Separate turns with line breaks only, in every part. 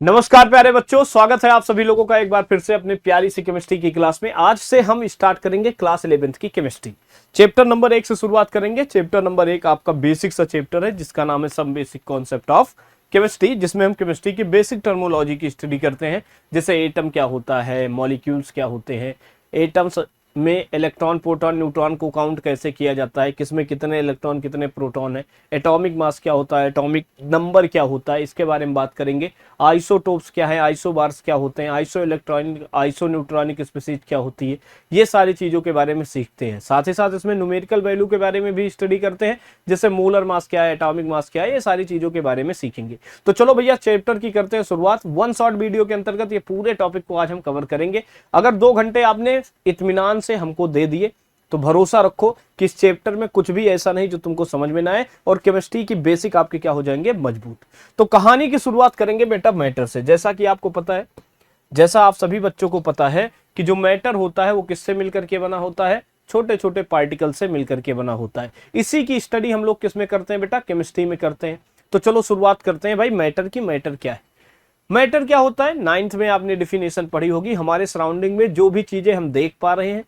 नमस्कार प्यारे बच्चों, स्वागत है आप सभी लोगों का एक बार फिर से अपनी प्यारी सी केमिस्ट्री की क्लास में। आज से हम स्टार्ट करेंगे क्लास 11th की केमिस्ट्री। चैप्टर नंबर 1 से शुरुआत करेंगे। चैप्टर नंबर 1 आपका बेसिक सा चैप्टर है जिसका नाम है some basic concept of chemistry, जिसमें हम केमिस्ट्री की बेसिक टर्मोलॉजी की स्टडी करते हैं। जैसे एटम क्या होता है, मॉलिक्यूल्स क्या होते हैं, एटम्स में इलेक्ट्रॉन प्रोटॉन न्यूट्रॉन को काउंट कैसे किया जाता है, किसमें कितने इलेक्ट्रॉन कितने प्रोटॉन है, एटॉमिक मास क्या होता है, एटॉमिक नंबर क्या होता है, इसके बारे में बात करेंगे। आइसोटोप्स क्या है, आइसोबार्स क्या होते हैं, iso electronic iso neutronic species क्या होती है, ये सारी चीज़ों के बारे में सीखते हैं। साथ ही साथ इसमें न्यूमेरिकल वैल्यू के बारे में भी स्टडी करते हैं, जैसे मोलर मास क्या है, एटॉमिक मास क्या है, ये सारी चीज़ों के बारे में सीखेंगे। तो चलो भैया चैप्टर की करते हैं शुरुआत। वन शॉर्ट वीडियो के अंतर्गत ये पूरे टॉपिक को आज हम कवर करेंगे। अगर 2 घंटे आपने इत्मीनान से हमको दे दिए तो भरोसा रखो कि इस चैप्टर में कुछ भी ऐसा नहीं जो तुमको समझ में ना आए, और केमिस्ट्री की बेसिक आपके क्या हो जाएंगे, मजबूत। तो कहानी की शुरुआत करेंगे बेटा मैटर से। जैसा कि आपको पता है, जैसा आप सभी बच्चों को पता है कि जो मैटर होता है वो किससे मिलकर के बना होता है, छोटे छोटे पार्टिकल से मिलकर के बना होता है। इसी की स्टडी हम लोग किस में करते हैं बेटा, केमिस्ट्री में करते हैं। तो चलो शुरुआत करते हैं भाई मैटर की। मैटर क्या है, मैटर क्या होता है, 9th में आपने डिफिनेशन पढ़ी होगी। हमारे सराउंडिंग में जो भी चीजें हम देख पा रहे हैं,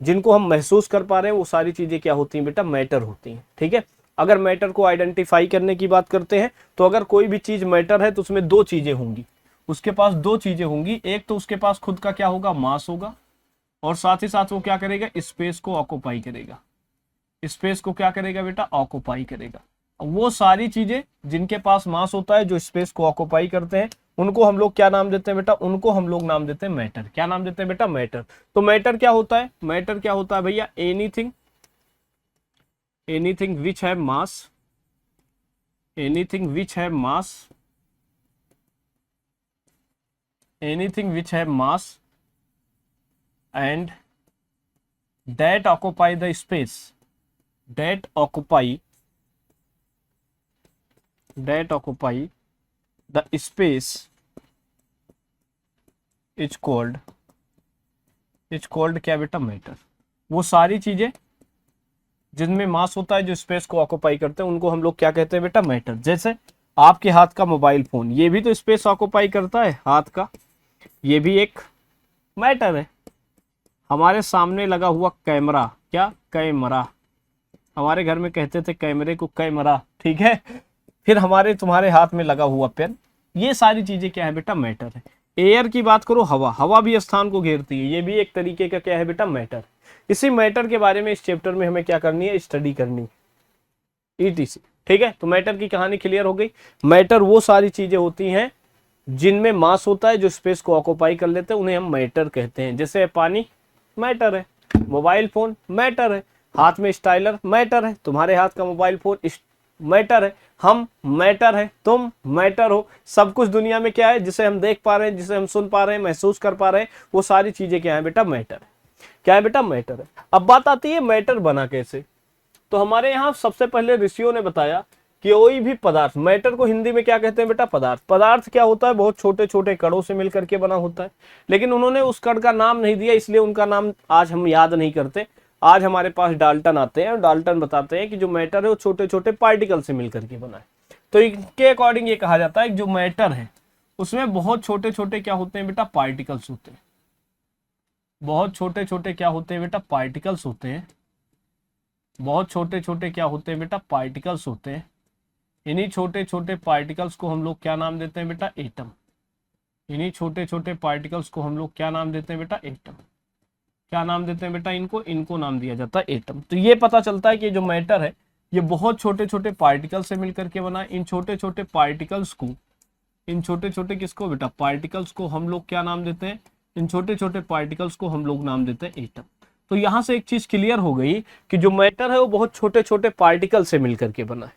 जिनको हम महसूस कर पा रहे हैं, वो सारी चीजें क्या होती हैं बेटा, मैटर होती हैं। ठीक है। अगर मैटर को आइडेंटिफाई करने की बात करते हैं तो अगर कोई भी चीज मैटर है तो उसमें 2 चीजें होंगी, उसके पास 2 चीजें होंगी। एक तो उसके पास खुद का क्या होगा, मास होगा, और साथ ही साथ वो क्या करेगा, स्पेस को ऑक्यूपाई करेगा। स्पेस को क्या करेगा बेटा, ऑक्यूपाई करेगा। वो सारी चीजें जिनके पास मास होता है, जो स्पेस को ऑक्यूपाई करते हैं, उनको हम लोग क्या नाम देते हैं बेटा, उनको हम लोग नाम देते हैं मैटर। क्या नाम देते हैं बेटा, मैटर। तो मैटर क्या होता है, मैटर क्या होता है भैया, एनीथिंग एनीथिंग विच है मास, एनीथिंग विच है मास, एनीथिंग विच है mass and that occupy the space, that occupy the space is called क्या बेटा, मैटर। वो सारी चीजें जिनमें मास होता है, जो स्पेस को ऑक्यूपाई करते हैं, उनको हम लोग क्या कहते हैं बेटा, मैटर। जैसे आपके हाथ का मोबाइल फोन, ये भी तो स्पेस ऑक्यूपाई करता है हाथ का, ये भी एक मैटर है। हमारे सामने लगा हुआ कैमरा, क्या कैमरा, हमारे घर में कहते थे कैमरे को कैमरा, ठीक है। फिर हमारे तुम्हारे हाथ में लगा हुआ पेन, ये सारी चीजें क्या है बेटा, मैटर है। एयर की बात करो, हवा, हवा भी स्थान को घेरती है, ये भी एक तरीके का क्या है बेटा, मैटर। इसी मैटर के बारे में इस चैप्टर में हमें क्या करनी है, स्टडी करनी, ईटीसी। ठीक है। तो मैटर की कहानी क्लियर हो गई। मैटर वो सारी चीजें होती हैं जिनमें मास होता है, जो स्पेस को ऑक्यूपाई कर लेते हैं, उन्हें हम मैटर कहते हैं। जैसे पानी मैटर है, मोबाइल फोन मैटर है, हाथ में स्टाइलर मैटर है, तुम्हारे हाथ का मोबाइल फोन मैटर है, हम मैटर है, तुम मैटर हो। सब कुछ दुनिया में क्या है, जिसे हम देख पा रहे हैं, जिसे हम सुन पा रहे हैं, महसूस कर पा रहे हैं, वो सारी चीजें क्या है बेटा, मैटर है। क्या है बेटा, मैटर है। अब बात आती है मैटर बना कैसे। तो हमारे यहाँ सबसे पहले ऋषियों ने बताया कि कोई भी पदार्थ, मैटर को हिंदी में क्या कहते हैं बेटा, पदार्थ। पदार्थ क्या होता है, बहुत छोटे छोटे कणों से मिलकर के बना होता है। लेकिन उन्होंने उस कण का नाम नहीं दिया, इसलिए उनका नाम आज हम याद नहीं करते। आज हमारे पास डाल्टन आते हैं और डाल्टन बताते हैं कि जो मैटर है वो छोटे छोटे पार्टिकल से मिलकर के बना है। तो इनके अकॉर्डिंग ये कहा जाता है कि जो मैटर है उसमें बहुत छोटे छोटे क्या होते हैं बेटा, पार्टिकल्स होते हैं। बहुत छोटे छोटे क्या होते हैं बेटा, पार्टिकल्स होते हैं। बहुत छोटे छोटे क्या होते हैं बेटा, पार्टिकल्स होते हैं। इन्हीं छोटे छोटे पार्टिकल्स को हम लोग क्या नाम देते हैं बेटा, एटम। इन्हीं छोटे छोटे पार्टिकल्स को हम लोग क्या नाम देते हैं बेटा, एटम। क्या नाम देते हैं बेटा, इनको नाम दिया जाता है एटम। तो ये पता चलता है कि जो मैटर है ये बहुत छोटे छोटे पार्टिकल से मिलकर के बना है। इन छोटे छोटे पार्टिकल्स को, इन छोटे छोटे किसको बेटा, पार्टिकल्स को हम लोग क्या नाम देते हैं, इन छोटे छोटे पार्टिकल्स को हम लोग नाम देते हैं एटम। तो यहां से एक चीज क्लियर हो गई कि जो मैटर है वो बहुत छोटे छोटे पार्टिकल से मिलकर के बना है।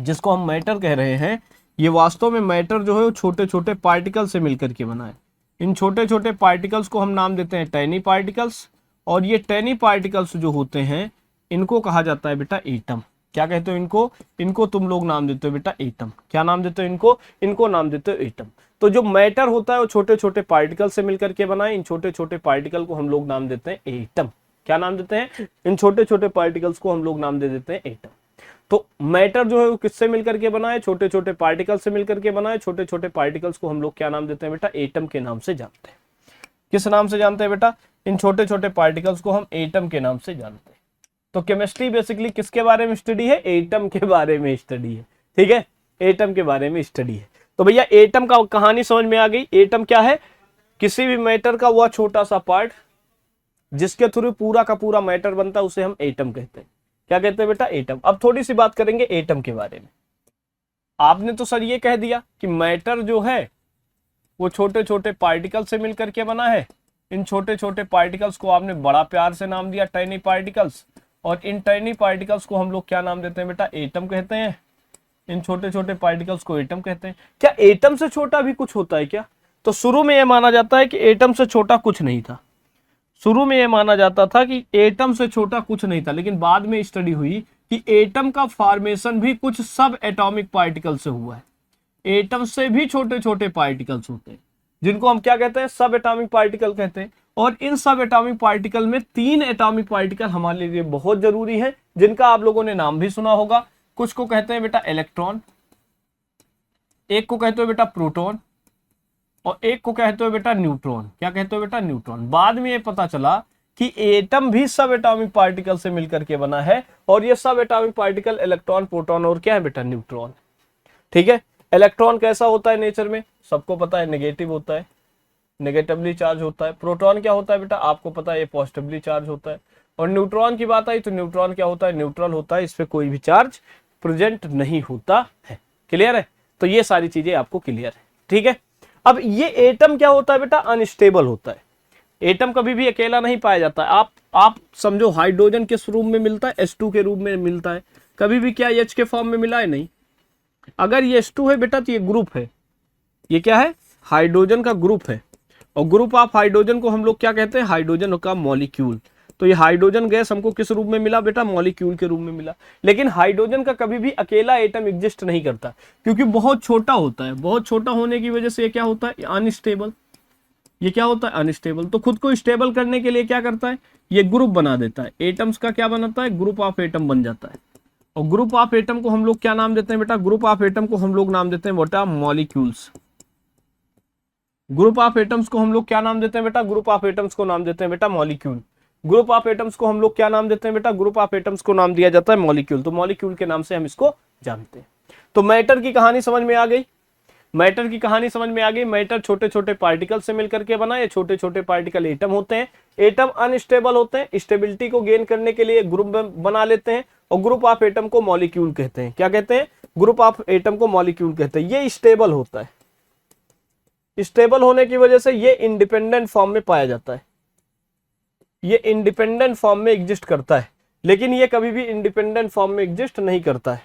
जिसको हम मैटर कह रहे हैं, ये वास्तव में मैटर जो है वो छोटे छोटे पार्टिकल से मिलकर के बना है। इन छोटे छोटे पार्टिकल्स को हम नाम देते हैं टैनी पार्टिकल्स, और ये टैनी पार्टिकल्स जो होते हैं इनको कहा जाता है बेटा एटम। क्या कहते हो इनको, इनको तुम लोग नाम देते हो बेटा एटम। क्या नाम देते हो इनको, इनको नाम देते हो एटम। तो जो मैटर होता है वो छोटे छोटे पार्टिकल से मिलकर के बना है। इन छोटे छोटे पार्टिकल को हम लोग नाम देते हैं एटम। क्या नाम देते हैं, इन छोटे छोटे पार्टिकल्स को हम लोग नाम दे देते हैं एटम। तो मैटर जो है वो किससे मिलकर के बना है, छोटे छोटे पार्टिकल से मिलकर के बना है। छोटे छोटे पार्टिकल्स को हम लोग क्या नाम देते हैं बेटा, एटम के नाम से जानते हैं। किस नाम से जानते हैं बेटा, इन छोटे छोटे पार्टिकल्स को हम एटम के नाम से जानते हैं। तो केमिस्ट्री बेसिकली किसके बारे में स्टडी है, एटम के बारे में स्टडी है, ठीक है, एटम के बारे में स्टडी है। तो भैया एटम का कहानी समझ में आ गई। एटम क्या है, किसी भी मैटर का वह छोटा सा पार्ट जिसके थ्रू पूरा का पूरा मैटर बनता है उसे हम एटम कहते हैं। क्या कहते हैं बेटा, एटम। अब थोड़ी सी बात करेंगे एटम के बारे में। आपने तो सर ये कह दिया कि मैटर जो है वो छोटे छोटे पार्टिकल से मिलकर के बना है। इन छोटे छोटे पार्टिकल्स को आपने बड़ा प्यार से नाम दिया टाइनी पार्टिकल्स, और इन टाइनी पार्टिकल्स को हम लोग क्या नाम देते हैं बेटा, एटम कहते हैं। इन छोटे छोटे पार्टिकल्स को एटम कहते हैं। क्या एटम से छोटा भी कुछ होता है क्या? तो शुरू में यह माना जाता है कि एटम से छोटा कुछ नहीं था। शुरू में यह माना जाता था कि एटम से छोटा कुछ नहीं था, लेकिन बाद में स्टडी हुई कि एटम का फॉर्मेशन भी कुछ सब एटॉमिक पार्टिकल से हुआ है। एटम से भी छोटे छोटे पार्टिकल्स होते हैं जिनको हम क्या कहते हैं, सब एटॉमिक पार्टिकल कहते हैं। और इन सब एटॉमिक पार्टिकल में 3 एटॉमिक पार्टिकल हमारे लिए बहुत जरूरी है, जिनका आप लोगों ने नाम भी सुना होगा। कुछ को कहते हैं बेटा इलेक्ट्रॉन, एक को कहते हो बेटा प्रोटॉन, और एक को कहते हो बेटा न्यूट्रॉन। क्या कहते हो बेटा, न्यूट्रॉन। बाद में ये पता चला कि एटम भी सब एटॉमिक पार्टिकल से मिलकर के बना है, और ये सब एटॉमिक पार्टिकल इलेक्ट्रॉन, प्रोटॉन और क्या है बेटा, न्यूट्रॉन। ठीक है। इलेक्ट्रॉन कैसा होता है नेचर में, सबको पता है, नेगेटिव होता है, नेगेटिवली चार्ज होता है। प्रोटॉन क्या होता है बेटा, आपको पता है, ये पॉजिटिवली चार्ज होता है। और न्यूट्रॉन की बात आई तो न्यूट्रॉन क्या होता है, न्यूट्रल होता है, इस पे कोई भी चार्ज प्रेजेंट नहीं होता है। क्लियर है? तो ये सारी चीजें आपको क्लियर है। ठीक है। अब ये एटम क्या होता है बेटा, अनस्टेबल होता है। एटम कभी भी अकेला नहीं पाया जाता है। आप समझो हाइड्रोजन किस रूप में मिलता है, H2 के रूप में मिलता है। कभी भी क्या H के फॉर्म में मिला है, नहीं। अगर ये H2 है बेटा तो ये ग्रुप है, ये क्या है, हाइड्रोजन का ग्रुप है। और ग्रुप ऑफ हाइड्रोजन को हम लोग क्या कहते हैं, हाइड्रोजन का मॉलिक्यूल। तो ये हाइड्रोजन गैस हमको किस रूप में मिला बेटा, मॉलिक्यूल के रूप में मिला। लेकिन हाइड्रोजन का कभी भी अकेला एटम एग्जिस्ट नहीं करता, क्योंकि बहुत छोटा होता है। बहुत छोटा होने की वजह से ये क्या होता है, अनस्टेबल। ये क्या होता है, अनस्टेबल। तो खुद को स्टेबल करने के लिए क्या करता है, ये ग्रुप बना देता है। एटम्स का क्या बनाता है, ग्रुप ऑफ एटम बन जाता है। और ग्रुप ऑफ एटम को हम लोग क्या नाम देते हैं बेटा, ग्रुप ऑफ एटम को हम लोग नाम देते हैं बेटा मॉलिक्यूल्स। ग्रुप ऑफ एटम्स को हम लोग क्या नाम देते हैं बेटा, ग्रुप ऑफ एटम्स को नाम देते हैं बेटा मॉलिक्यूल। ग्रुप ऑफ एटम्स को हम लोग क्या नाम देते हैं बेटा, ग्रुप ऑफ एटम्स को नाम दिया जाता है मॉलिक्यूल। तो मॉलिक्यूल के नाम से हम इसको जानते हैं। तो मैटर की कहानी समझ में आ गई। मैटर की कहानी समझ में आ गई। मैटर छोटे छोटे पार्टिकल से मिलकर के बना। ये छोटे छोटे पार्टिकल एटम होते हैं। एटम अनस्टेबल होते हैं, स्टेबिलिटी को गेन करने के लिए ग्रुप बना लेते हैं। और ग्रुप ऑफ एटम को मॉलिक्यूल कहते हैं। क्या कहते हैं, ग्रुप ऑफ एटम को मॉलिक्यूल कहते हैं। ये स्टेबल होता है। स्टेबल होने की वजह से ये इंडिपेंडेंट फॉर्म में पाया जाता है। ये इंडिपेंडेंट फॉर्म में एग्जिस्ट करता है, लेकिन ये कभी भी इंडिपेंडेंट फॉर्म में एग्जिस्ट नहीं करता है।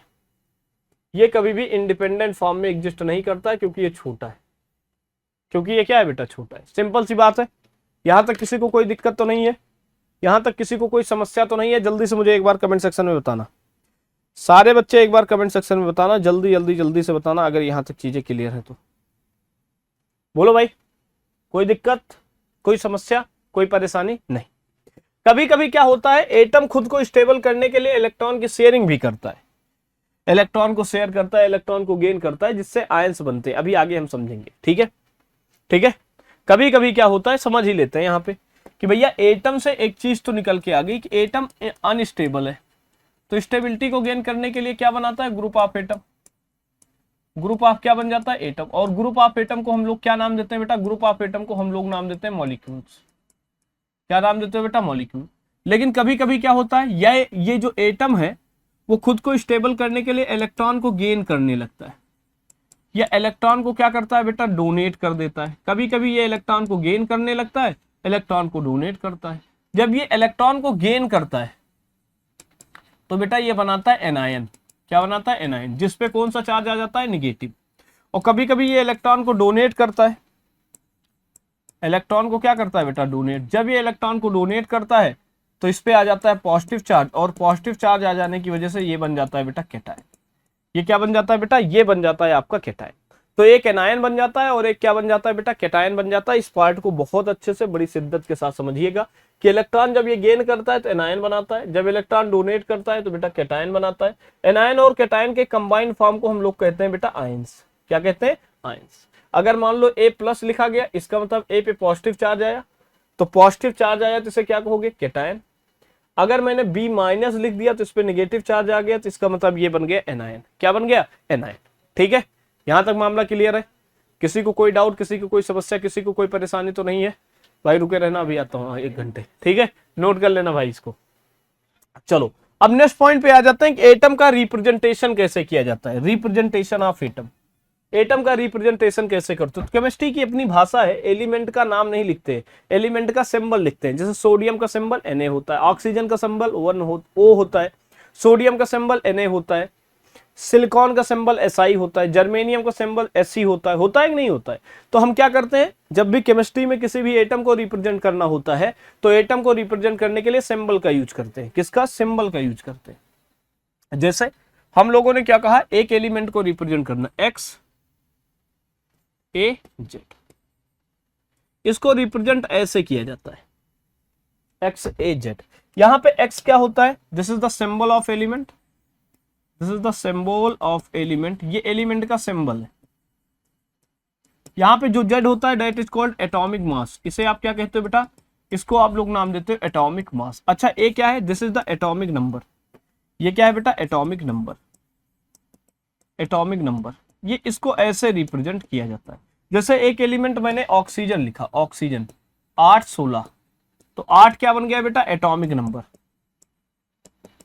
ये कभी भी इंडिपेंडेंट फॉर्म में एग्जिस्ट नहीं करता है, क्योंकि ये छोटा है। क्योंकि ये क्या है बेटा, छोटा है। सिंपल सी बात है। यहां तक किसी को कोई दिक्कत तो नहीं है, यहां तक किसी को कोई समस्या तो नहीं है। जल्दी से मुझे एक बार कमेंट सेक्शन में बताना, सारे बच्चे एक बार कमेंट सेक्शन में बताना, जल्दी जल्दी जल्दी से बताना अगर यहां तक चीजें क्लियर है तो। बोलो भाई, कोई दिक्कत, कोई समस्या, कोई परेशानी नहीं। कभी कभी क्या होता है, एटम खुद को स्टेबल करने के लिए इलेक्ट्रॉन की शेयरिंग भी करता है। इलेक्ट्रॉन को शेयर करता है, इलेक्ट्रॉन को गेन करता है, जिससे आयंस बनते हैं। अभी आगे हम समझेंगे। ठीक है, ठीक है। कभी कभी क्या होता है, समझ ही लेते हैं यहाँ पे कि भैया एटम से एक चीज तो निकल के आ गई कि एटम अनस्टेबल है। तो स्टेबिलिटी को गेन करने के लिए क्या बनाता है, group of atom. Group of क्या बन जाता है, एटम। और ग्रुप ऑफ एटम को हम लोग क्या नाम देते हैं बेटा, ग्रुप ऑफ एटम को हम लोग नाम देते हैं मॉलिक्यूल्स। क्या नाम देते हैं बेटा, मॉलिक्यूल। लेकिन कभी कभी क्या होता है, ये जो एटम है वो खुद को स्टेबल करने के लिए इलेक्ट्रॉन को गेन करने लगता है, या इलेक्ट्रॉन को क्या करता है बेटा, डोनेट कर देता है। कभी कभी ये इलेक्ट्रॉन को गेन करने लगता है, इलेक्ट्रॉन को डोनेट करता है। जब ये इलेक्ट्रॉन को गेन करता है तो बेटा ये बनाता है एनायन। क्या बनाता है, एनायन, जिसपे कौन सा चार्ज आ जाता है, निगेटिव। और कभी कभी ये इलेक्ट्रॉन को डोनेट करता है। इलेक्ट्रॉन को क्या करता है बेटा, डोनेट। जब ये इलेक्ट्रॉन को डोनेट करता है तो इस पे आ जाता है पॉजिटिव चार्ज, और पॉजिटिव चार्ज आ जाने की वजह से ये बन जाता है बेटा कैटायन। ये क्या बन जाता है बेटा, ये बन जाता है आपका कैटायन। तो एक एनायन बन जाता है और एक क्या बन जाता है बेटा, कैटायन बन जाता है। इस पार्ट को बहुत अच्छे से बड़ी शिद्दत के साथ समझिएगा कि इलेक्ट्रॉन जब ये गेन करता है तो एनायन बनाता है, जब इलेक्ट्रॉन डोनेट करता है तो बेटा कैटायन बनाता है। एनायन और कैटायन के कंबाइंड फॉर्म को हम लोग कहते हैं बेटा आयंस। क्या कहते हैं, आयंस। अगर मान लो A+ लिखा गया, इसका मतलब A पे पॉजिटिव चार्ज आया, तो पॉजिटिव चार्ज आया तो इसे क्या कहोगे, कैटायन। अगर मैंने B- लिख दिया तो इस पे नेगेटिव चार्ज आ गया, तो इसका मतलब ये बन गया एनायन। क्या बन गया, एनायन। ठीक है, यहां तक मामला क्लियर है? किसी को कोई डाउट, किसी को कोई समस्या, किसी को कोई परेशानी तो नहीं है? भाई रुके रहना, अभी आता हूँ 1 घंटे। ठीक है, नोट कर लेना भाई इसको। चलो अब नेक्स्ट पॉइंट पे आ जाते हैं कि एटम का रिप्रेजेंटेशन कैसे किया जाता है। रिप्रेजेंटेशन ऑफ एटम, एटम का रिप्रेजेंटेशन कैसे करते हो? तो केमिस्ट्री की अपनी भाषा है, एलिमेंट का नाम नहीं लिखते, एलिमेंट का सिंबल लिखते हैं। जैसे सोडियम का सिंबल Na होता है, ऑक्सीजन का सिंबल O होता है, सोडियम का सिंबल Na होता है, सिलिकॉन का सिंबल Si होता है, जर्मेनियम का सिंबल Sc होता है कि नहीं होता है? तो हम क्या करते हैं, जब भी केमिस्ट्री में किसी भी एटम को रिप्रेजेंट करना होता है तो एटम को रिप्रेजेंट करने के लिए सिंबल का यूज करते हैं। किसका, सिंबल का यूज करते हैं। जैसे हम लोगों ने क्या कहा, एक एलिमेंट को रिप्रेजेंट करना, X A Z, इसको रिप्रेजेंट ऐसे किया जाता है, X A Z। यहां पे X क्या होता है, this is the symbol of element, this is the symbol of element, ये एलिमेंट का सिंबल है। यहां पे जो Z होता है that is called atomic mass, इसे आप क्या कहते हो बेटा, इसको आप लोग नाम देते हो एटॉमिक मास। अच्छा A क्या है, this is the atomic number, ये क्या है बेटा, एटॉमिक नंबर, एटॉमिक नंबर। ये इसको ऐसे रिप्रेजेंट किया जाता है। जैसे एक एलिमेंट मैंने ऑक्सीजन लिखा, ऑक्सीजन 8 16, तो 8 क्या बन गया बेटा, atomic number,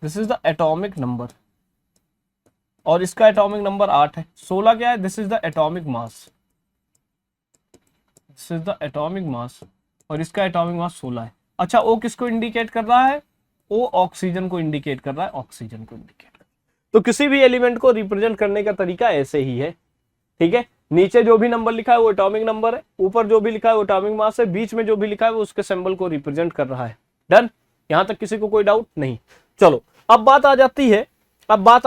this is the atomic number, और इसका एटॉमिक नंबर 8 है। 16 क्या है, this is the atomic mass, this is the atomic मास, और इसका एटॉमिक मास 16 है। अच्छा O किसको इंडिकेट कर रहा है, O ऑक्सीजन को इंडिकेट कर रहा है, ऑक्सीजन को इंडिकेट कर रहा है। तो किसी भी एलिमेंट को रिप्रेजेंट करने का तरीका ऐसे ही है। ठीक है, नीचे जो भी नंबर लिखा है वो एटॉमिक नंबर है, ऊपर जो भी लिखा है वो एटॉमिक मास है, बीच में जो भी लिखा है वो उसके सिंबल को रिप्रेजेंट कर रहा है। डन, यहां तक किसी को कोई डाउट नहीं? चलो अब बात आ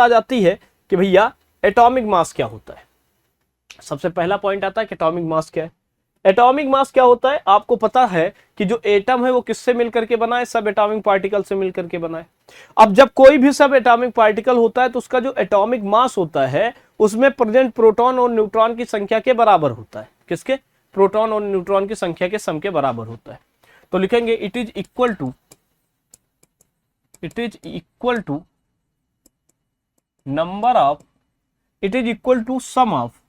जाती है कि भैया एटॉमिक मास क्या होता है। सबसे पहला पॉइंट आता है कि एटॉमिक मास क्या है। एटॉमिक मास क्या होता है, आपको पता है कि जो एटम है वो किससे मिलकर के बना है, सब एटॉमिक पार्टिकल से मिलकर के बना है। अब जब कोई भी सब एटॉमिक पार्टिकल होता है तो उसका जो एटॉमिक मास होता है उसमें प्रेजेंट प्रोटॉन और न्यूट्रॉन की संख्या के बराबर होता है। किसके, प्रोटॉन और न्यूट्रॉन की संख्या के सम के बराबर होता है। तो लिखेंगे it is equal to number of, it is equal to sum of,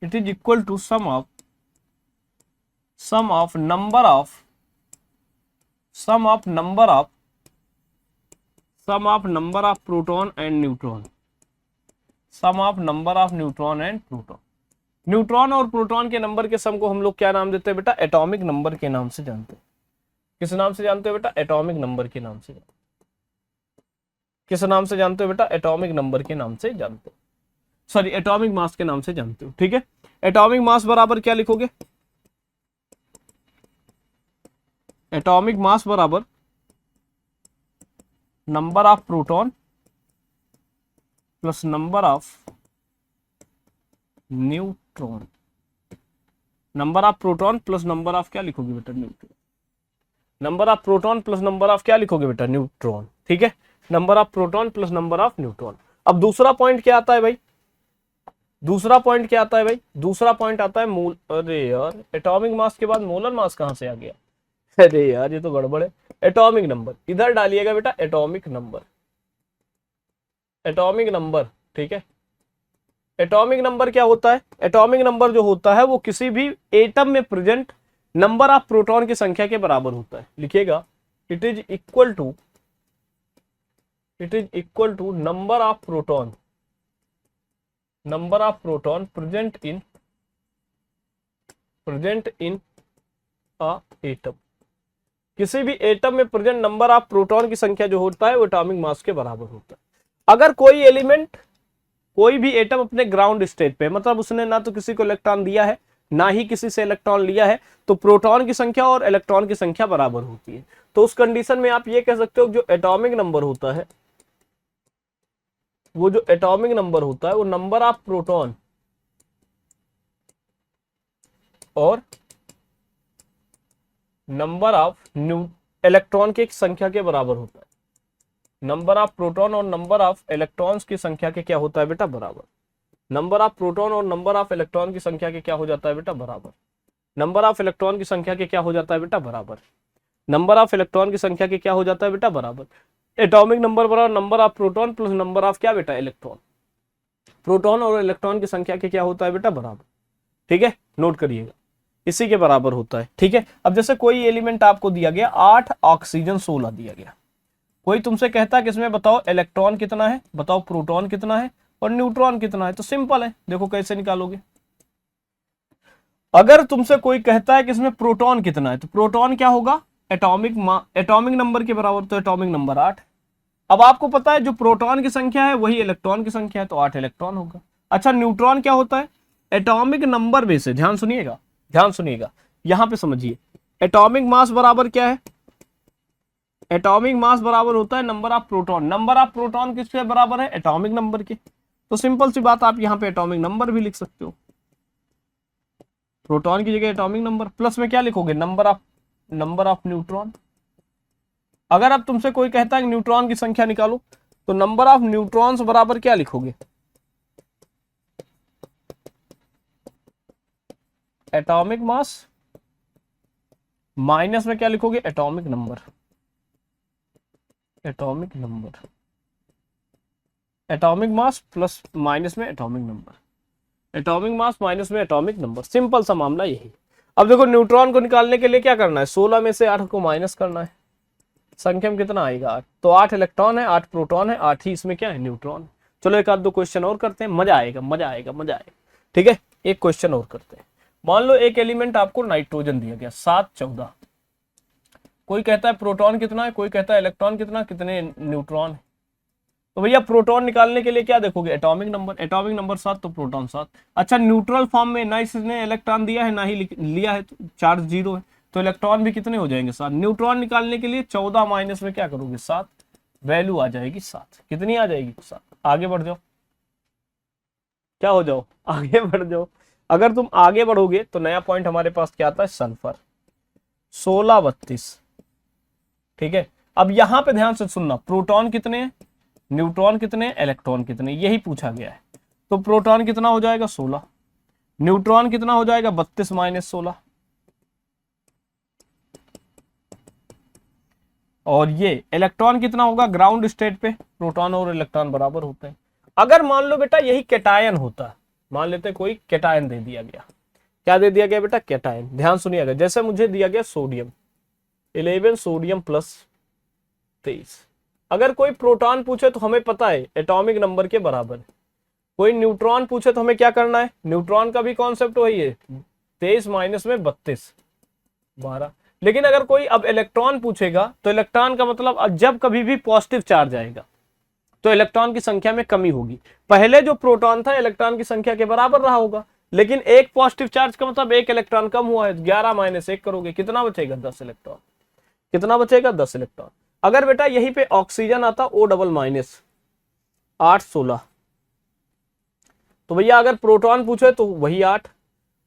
it is equal to sum of number of proton and neutron, sum of number of neutron and proton। Neutron और proton के number के सम को हम लोग क्या नाम देते हैं बेटा, एटॉमिक नंबर के नाम से जानते हैं। किस नाम से जानते हो बेटा, एटॉमिक नंबर के नाम से। किस नाम से जानते हो बेटा, एटॉमिक नंबर के नाम से जानते हो, सॉरी एटॉमिक मास के नाम से जानते हो। ठीक है, एटॉमिक मास बराबर क्या लिखोगे, एटॉमिक मास बराबर number of proton plus number of neutron, number of proton plus number of क्या लिखोगे बेटा, neutron, number of proton plus number of क्या लिखोगे बेटा, न्यूट्रॉन। ठीक है, number of proton plus number of neutron. अब दूसरा पॉइंट क्या आता है भाई, दूसरा पॉइंट क्या आता है भाई, दूसरा पॉइंट आता है मोल, अरे यार एटॉमिक मास के बाद मोलर मास कहां से आ गया, अरे यार ये तो गड़बड़ है। एटॉमिक नंबर इधर डालिएगा बेटा, एटॉमिक नंबर, एटॉमिक नंबर। ठीक है, एटॉमिक नंबर क्या होता है, एटॉमिक नंबर जो होता है वो किसी भी एटम में प्रेजेंट नंबर ऑफ प्रोटॉन की संख्या के बराबर होता है। लिखिएगा it is equal to number of proton present in a atom. किसी भी एटम में प्रेजेंट नंबर ऑफ प्रोटॉन की संख्या जो होता है वो एटॉमिक मास के बराबर होता है। अगर कोई एलिमेंट, कोई भी एटम अपने ग्राउंड स्टेट पे, मतलब उसने ना तो किसी को इलेक्ट्रॉन दिया है ना ही किसी से इलेक्ट्रॉन लिया है, तो प्रोटॉन की संख्या और इलेक्ट्रॉन की संख्या बराबर होती है। तो उस कंडीशन में आप ये कह सकते हो जो एटॉमिक नंबर होता है, वो जो एटॉमिक नंबर होता है वो नंबर ऑफ प्रोटॉन और नंबर ऑफ इलेक्ट्रॉन की संख्या के बराबर होता है। नंबर ऑफ प्रोटॉन और नंबर ऑफ इलेक्ट्रॉन्स की संख्या के क्या होता है बेटा बराबर। नंबर ऑफ प्रोटॉन और नंबर ऑफ इलेक्ट्रॉन की संख्या के क्या हो जाता है बेटा बराबर। नंबर ऑफ इलेक्ट्रॉन की संख्या के क्या हो जाता है बेटा बराबर। नंबर ऑफ इलेक्ट्रॉन की संख्या के क्या हो जाता है बेटा बराबर। एटॉमिक नंबर बराबर number of proton plus number of क्या बेटा इलेक्ट्रॉन। प्रोटॉन और इलेक्ट्रॉन की संख्या के क्या होता है बेटा बराबर। ठीक है, नोट करिएगा, इसी के बराबर होता है। ठीक है, अब जैसे कोई एलिमेंट आपको दिया गया 8 ऑक्सीजन 16 दिया गया, कोई तुमसे कहता है कि इसमें बताओ इलेक्ट्रॉन कितना है, बताओ प्रोटॉन कितना है और न्यूट्रॉन कितना है। तो सिंपल है, देखो कैसे निकालोगे। अगर तुमसे कोई कहता है कि इसमें प्रोटॉन कितना है, तो प्रोटॉन क्या होगा एटॉमिक नंबर के बराबर, तो एटॉमिक नंबर 8। अब आपको पता है जो प्रोटॉन की संख्या है वही इलेक्ट्रॉन की संख्या है, तो 8 इलेक्ट्रॉन होगा। अच्छा, न्यूट्रॉन क्या होता है एटॉमिक नंबर में से, ध्यान सुनिएगा ध्यान सुनिएगा, यहां पे समझिए। एटॉमिक मास बराबर क्या है, एटॉमिक मास बराबर होता है number of proton. Number of proton किसके बराबर है, एटॉमिक नंबर के। तो सिंपल सी बात, आप यहां पे एटॉमिक नंबर भी लिख सकते हो, प्रोटॉन की जगह एटॉमिक नंबर, प्लस में क्या लिखोगे नंबर ऑफ न्यूट्रॉन। अगर अब तुमसे कोई कहता है कि न्यूट्रॉन की संख्या निकालो, तो नंबर ऑफ न्यूट्रॉन्स बराबर क्या लिखोगे, एटॉमिक मास माइनस में क्या लिखोगे atomic number. Atomic number, atomic mass plus minus में atomic number, atomic mass minus में एटॉमिक नंबर। सिंपल सा मामला यही। अब देखो न्यूट्रॉन को निकालने के लिए क्या करना है, 16 में से 8 को माइनस करना है, संख्या में कितना आएगा 8। तो 8 इलेक्ट्रॉन है, 8 प्रोटॉन है, 8 ही इसमें क्या है न्यूट्रॉन। चलो एक आध दो क्वेश्चन और करते हैं, मजा आएगा मजा आएगा मजा आएगा। ठीक है, एक क्वेश्चन और करते हैं। मान लो एक एलिमेंट आपको नाइट्रोजन दिया गया 7 14, कोई कहता है प्रोटॉन कितना है, कोई कहता है इलेक्ट्रॉन कितना, कितने न्यूट्रॉन है। तो भैया प्रोटॉन निकालने के लिए क्या देखोगे एटॉमिक नंबर, एटॉमिक नंबर 7 तो प्रोटॉन 7। अच्छा, न्यूट्रल फॉर्म में ना इसने इलेक्ट्रॉन दिया है ना ही लिया है, तो चार्ज 0 है, तो इलेक्ट्रॉन भी कितने हो जाएंगे 7। न्यूट्रॉन निकालने के लिए 14 माइनस में क्या करोगे 7, वैल्यू आ जाएगी 7। कितनी आ जाएगी 7। आगे बढ़ जाओ, क्या हो जाओ आगे बढ़ जाओ। अगर तुम आगे बढ़ोगे तो नया पॉइंट हमारे पास क्या आता है सल्फर 16 32। ठीक है, अब यहां पे ध्यान से सुनना, प्रोटॉन कितने हैं, न्यूट्रॉन कितने, इलेक्ट्रॉन कितने, यही पूछा गया है। तो प्रोटॉन कितना हो जाएगा 16, न्यूट्रॉन कितना हो जाएगा 32 माइनस 16, और ये इलेक्ट्रॉन कितना होगा ग्राउंड स्टेट पे, प्रोटॉन और इलेक्ट्रॉन बराबर होते हैं। अगर मान लो बेटा यही कैटायन होता, मान लेते कोई कैटायन दे दिया गया, क्या दे दिया गया बेटा कैटायन, ध्यान सुनिएगा। जैसे मुझे दिया गया सोडियम 11 सोडियम प्लस 23, अगर कोई प्रोटॉन पूछे तो हमें पता है एटॉमिक नंबर के बराबर है, कोई न्यूट्रॉन पूछे तो हमें क्या करना है, न्यूट्रॉन का भी कॉन्सेप्ट वही है 23 माइनस में 32 12। लेकिन अगर कोई अब इलेक्ट्रॉन पूछेगा तो इलेक्ट्रॉन का मतलब जब कभी भी पॉजिटिव चार्ज आएगा तो इलेक्ट्रॉन की संख्या में कमी होगी। पहले जो प्रोटॉन था इलेक्ट्रॉन की संख्या के बराबर रहा होगा, लेकिन एक पॉजिटिव चार्ज का मतलब एक इलेक्ट्रॉन कम हुआ है, 11 माइनस 1 करोगे कितना बचेगा 10 इलेक्ट्रॉन। कितना बचेगा 10 इलेक्ट्रॉन। अगर बेटा यहीं पे ऑक्सीजन आता O डबल माइनस 8 16, तो भैया अगर प्रोटॉन पूछे तो वही 8,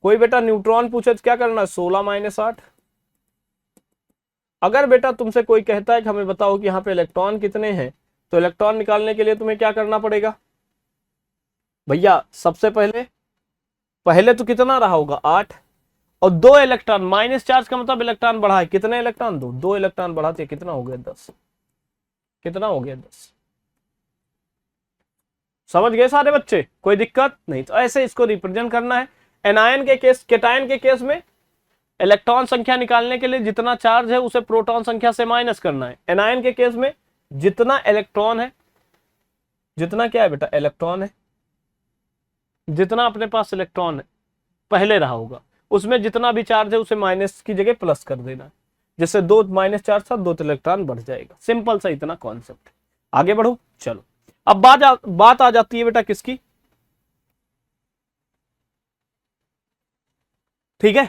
कोई बेटा न्यूट्रॉन पूछे तो क्या करना है 16 माइनस 8। अगर बेटा तुमसे कोई कहता है कि हमें बताओ कि यहाँ पे इलेक्ट्रॉन कितने हैं, तो इलेक्ट्रॉन निकालने के लिए तुम्हें क्या करना पड़ेगा भैया, सबसे पहले तो कितना रहा होगा 8, और 2 इलेक्ट्रॉन, माइनस चार्ज का मतलब इलेक्ट्रॉन बढ़ा है, कितने इलेक्ट्रॉन 2 इलेक्ट्रॉन बढ़ाते कितना हो गया 10, कितना हो गया 10। समझ गए सारे बच्चे, कोई दिक्कत नहीं। तो ऐसे इसको रिप्रेजेंट करना है। एनायन के केस, कैटायन के केस में इलेक्ट्रॉन संख्या निकालने के लिए जितना चार्ज है उसे प्रोटॉन संख्या से माइनस करना है। एनायन के केस में जितना इलेक्ट्रॉन है, जितना क्या है बेटा इलेक्ट्रॉन है, जितना अपने पास इलेक्ट्रॉन है पहले रहा होगा उसमें जितना भी चार्ज है उसे माइनस की जगह प्लस कर देना है। जैसे 2 माइनस चार्ज था 2 इलेक्ट्रॉन बढ़ जाएगा। सिंपल सा इतना कॉन्सेप्ट। आगे बढ़ो, चलो अब बात आ जाती है बेटा किसकी, ठीक है,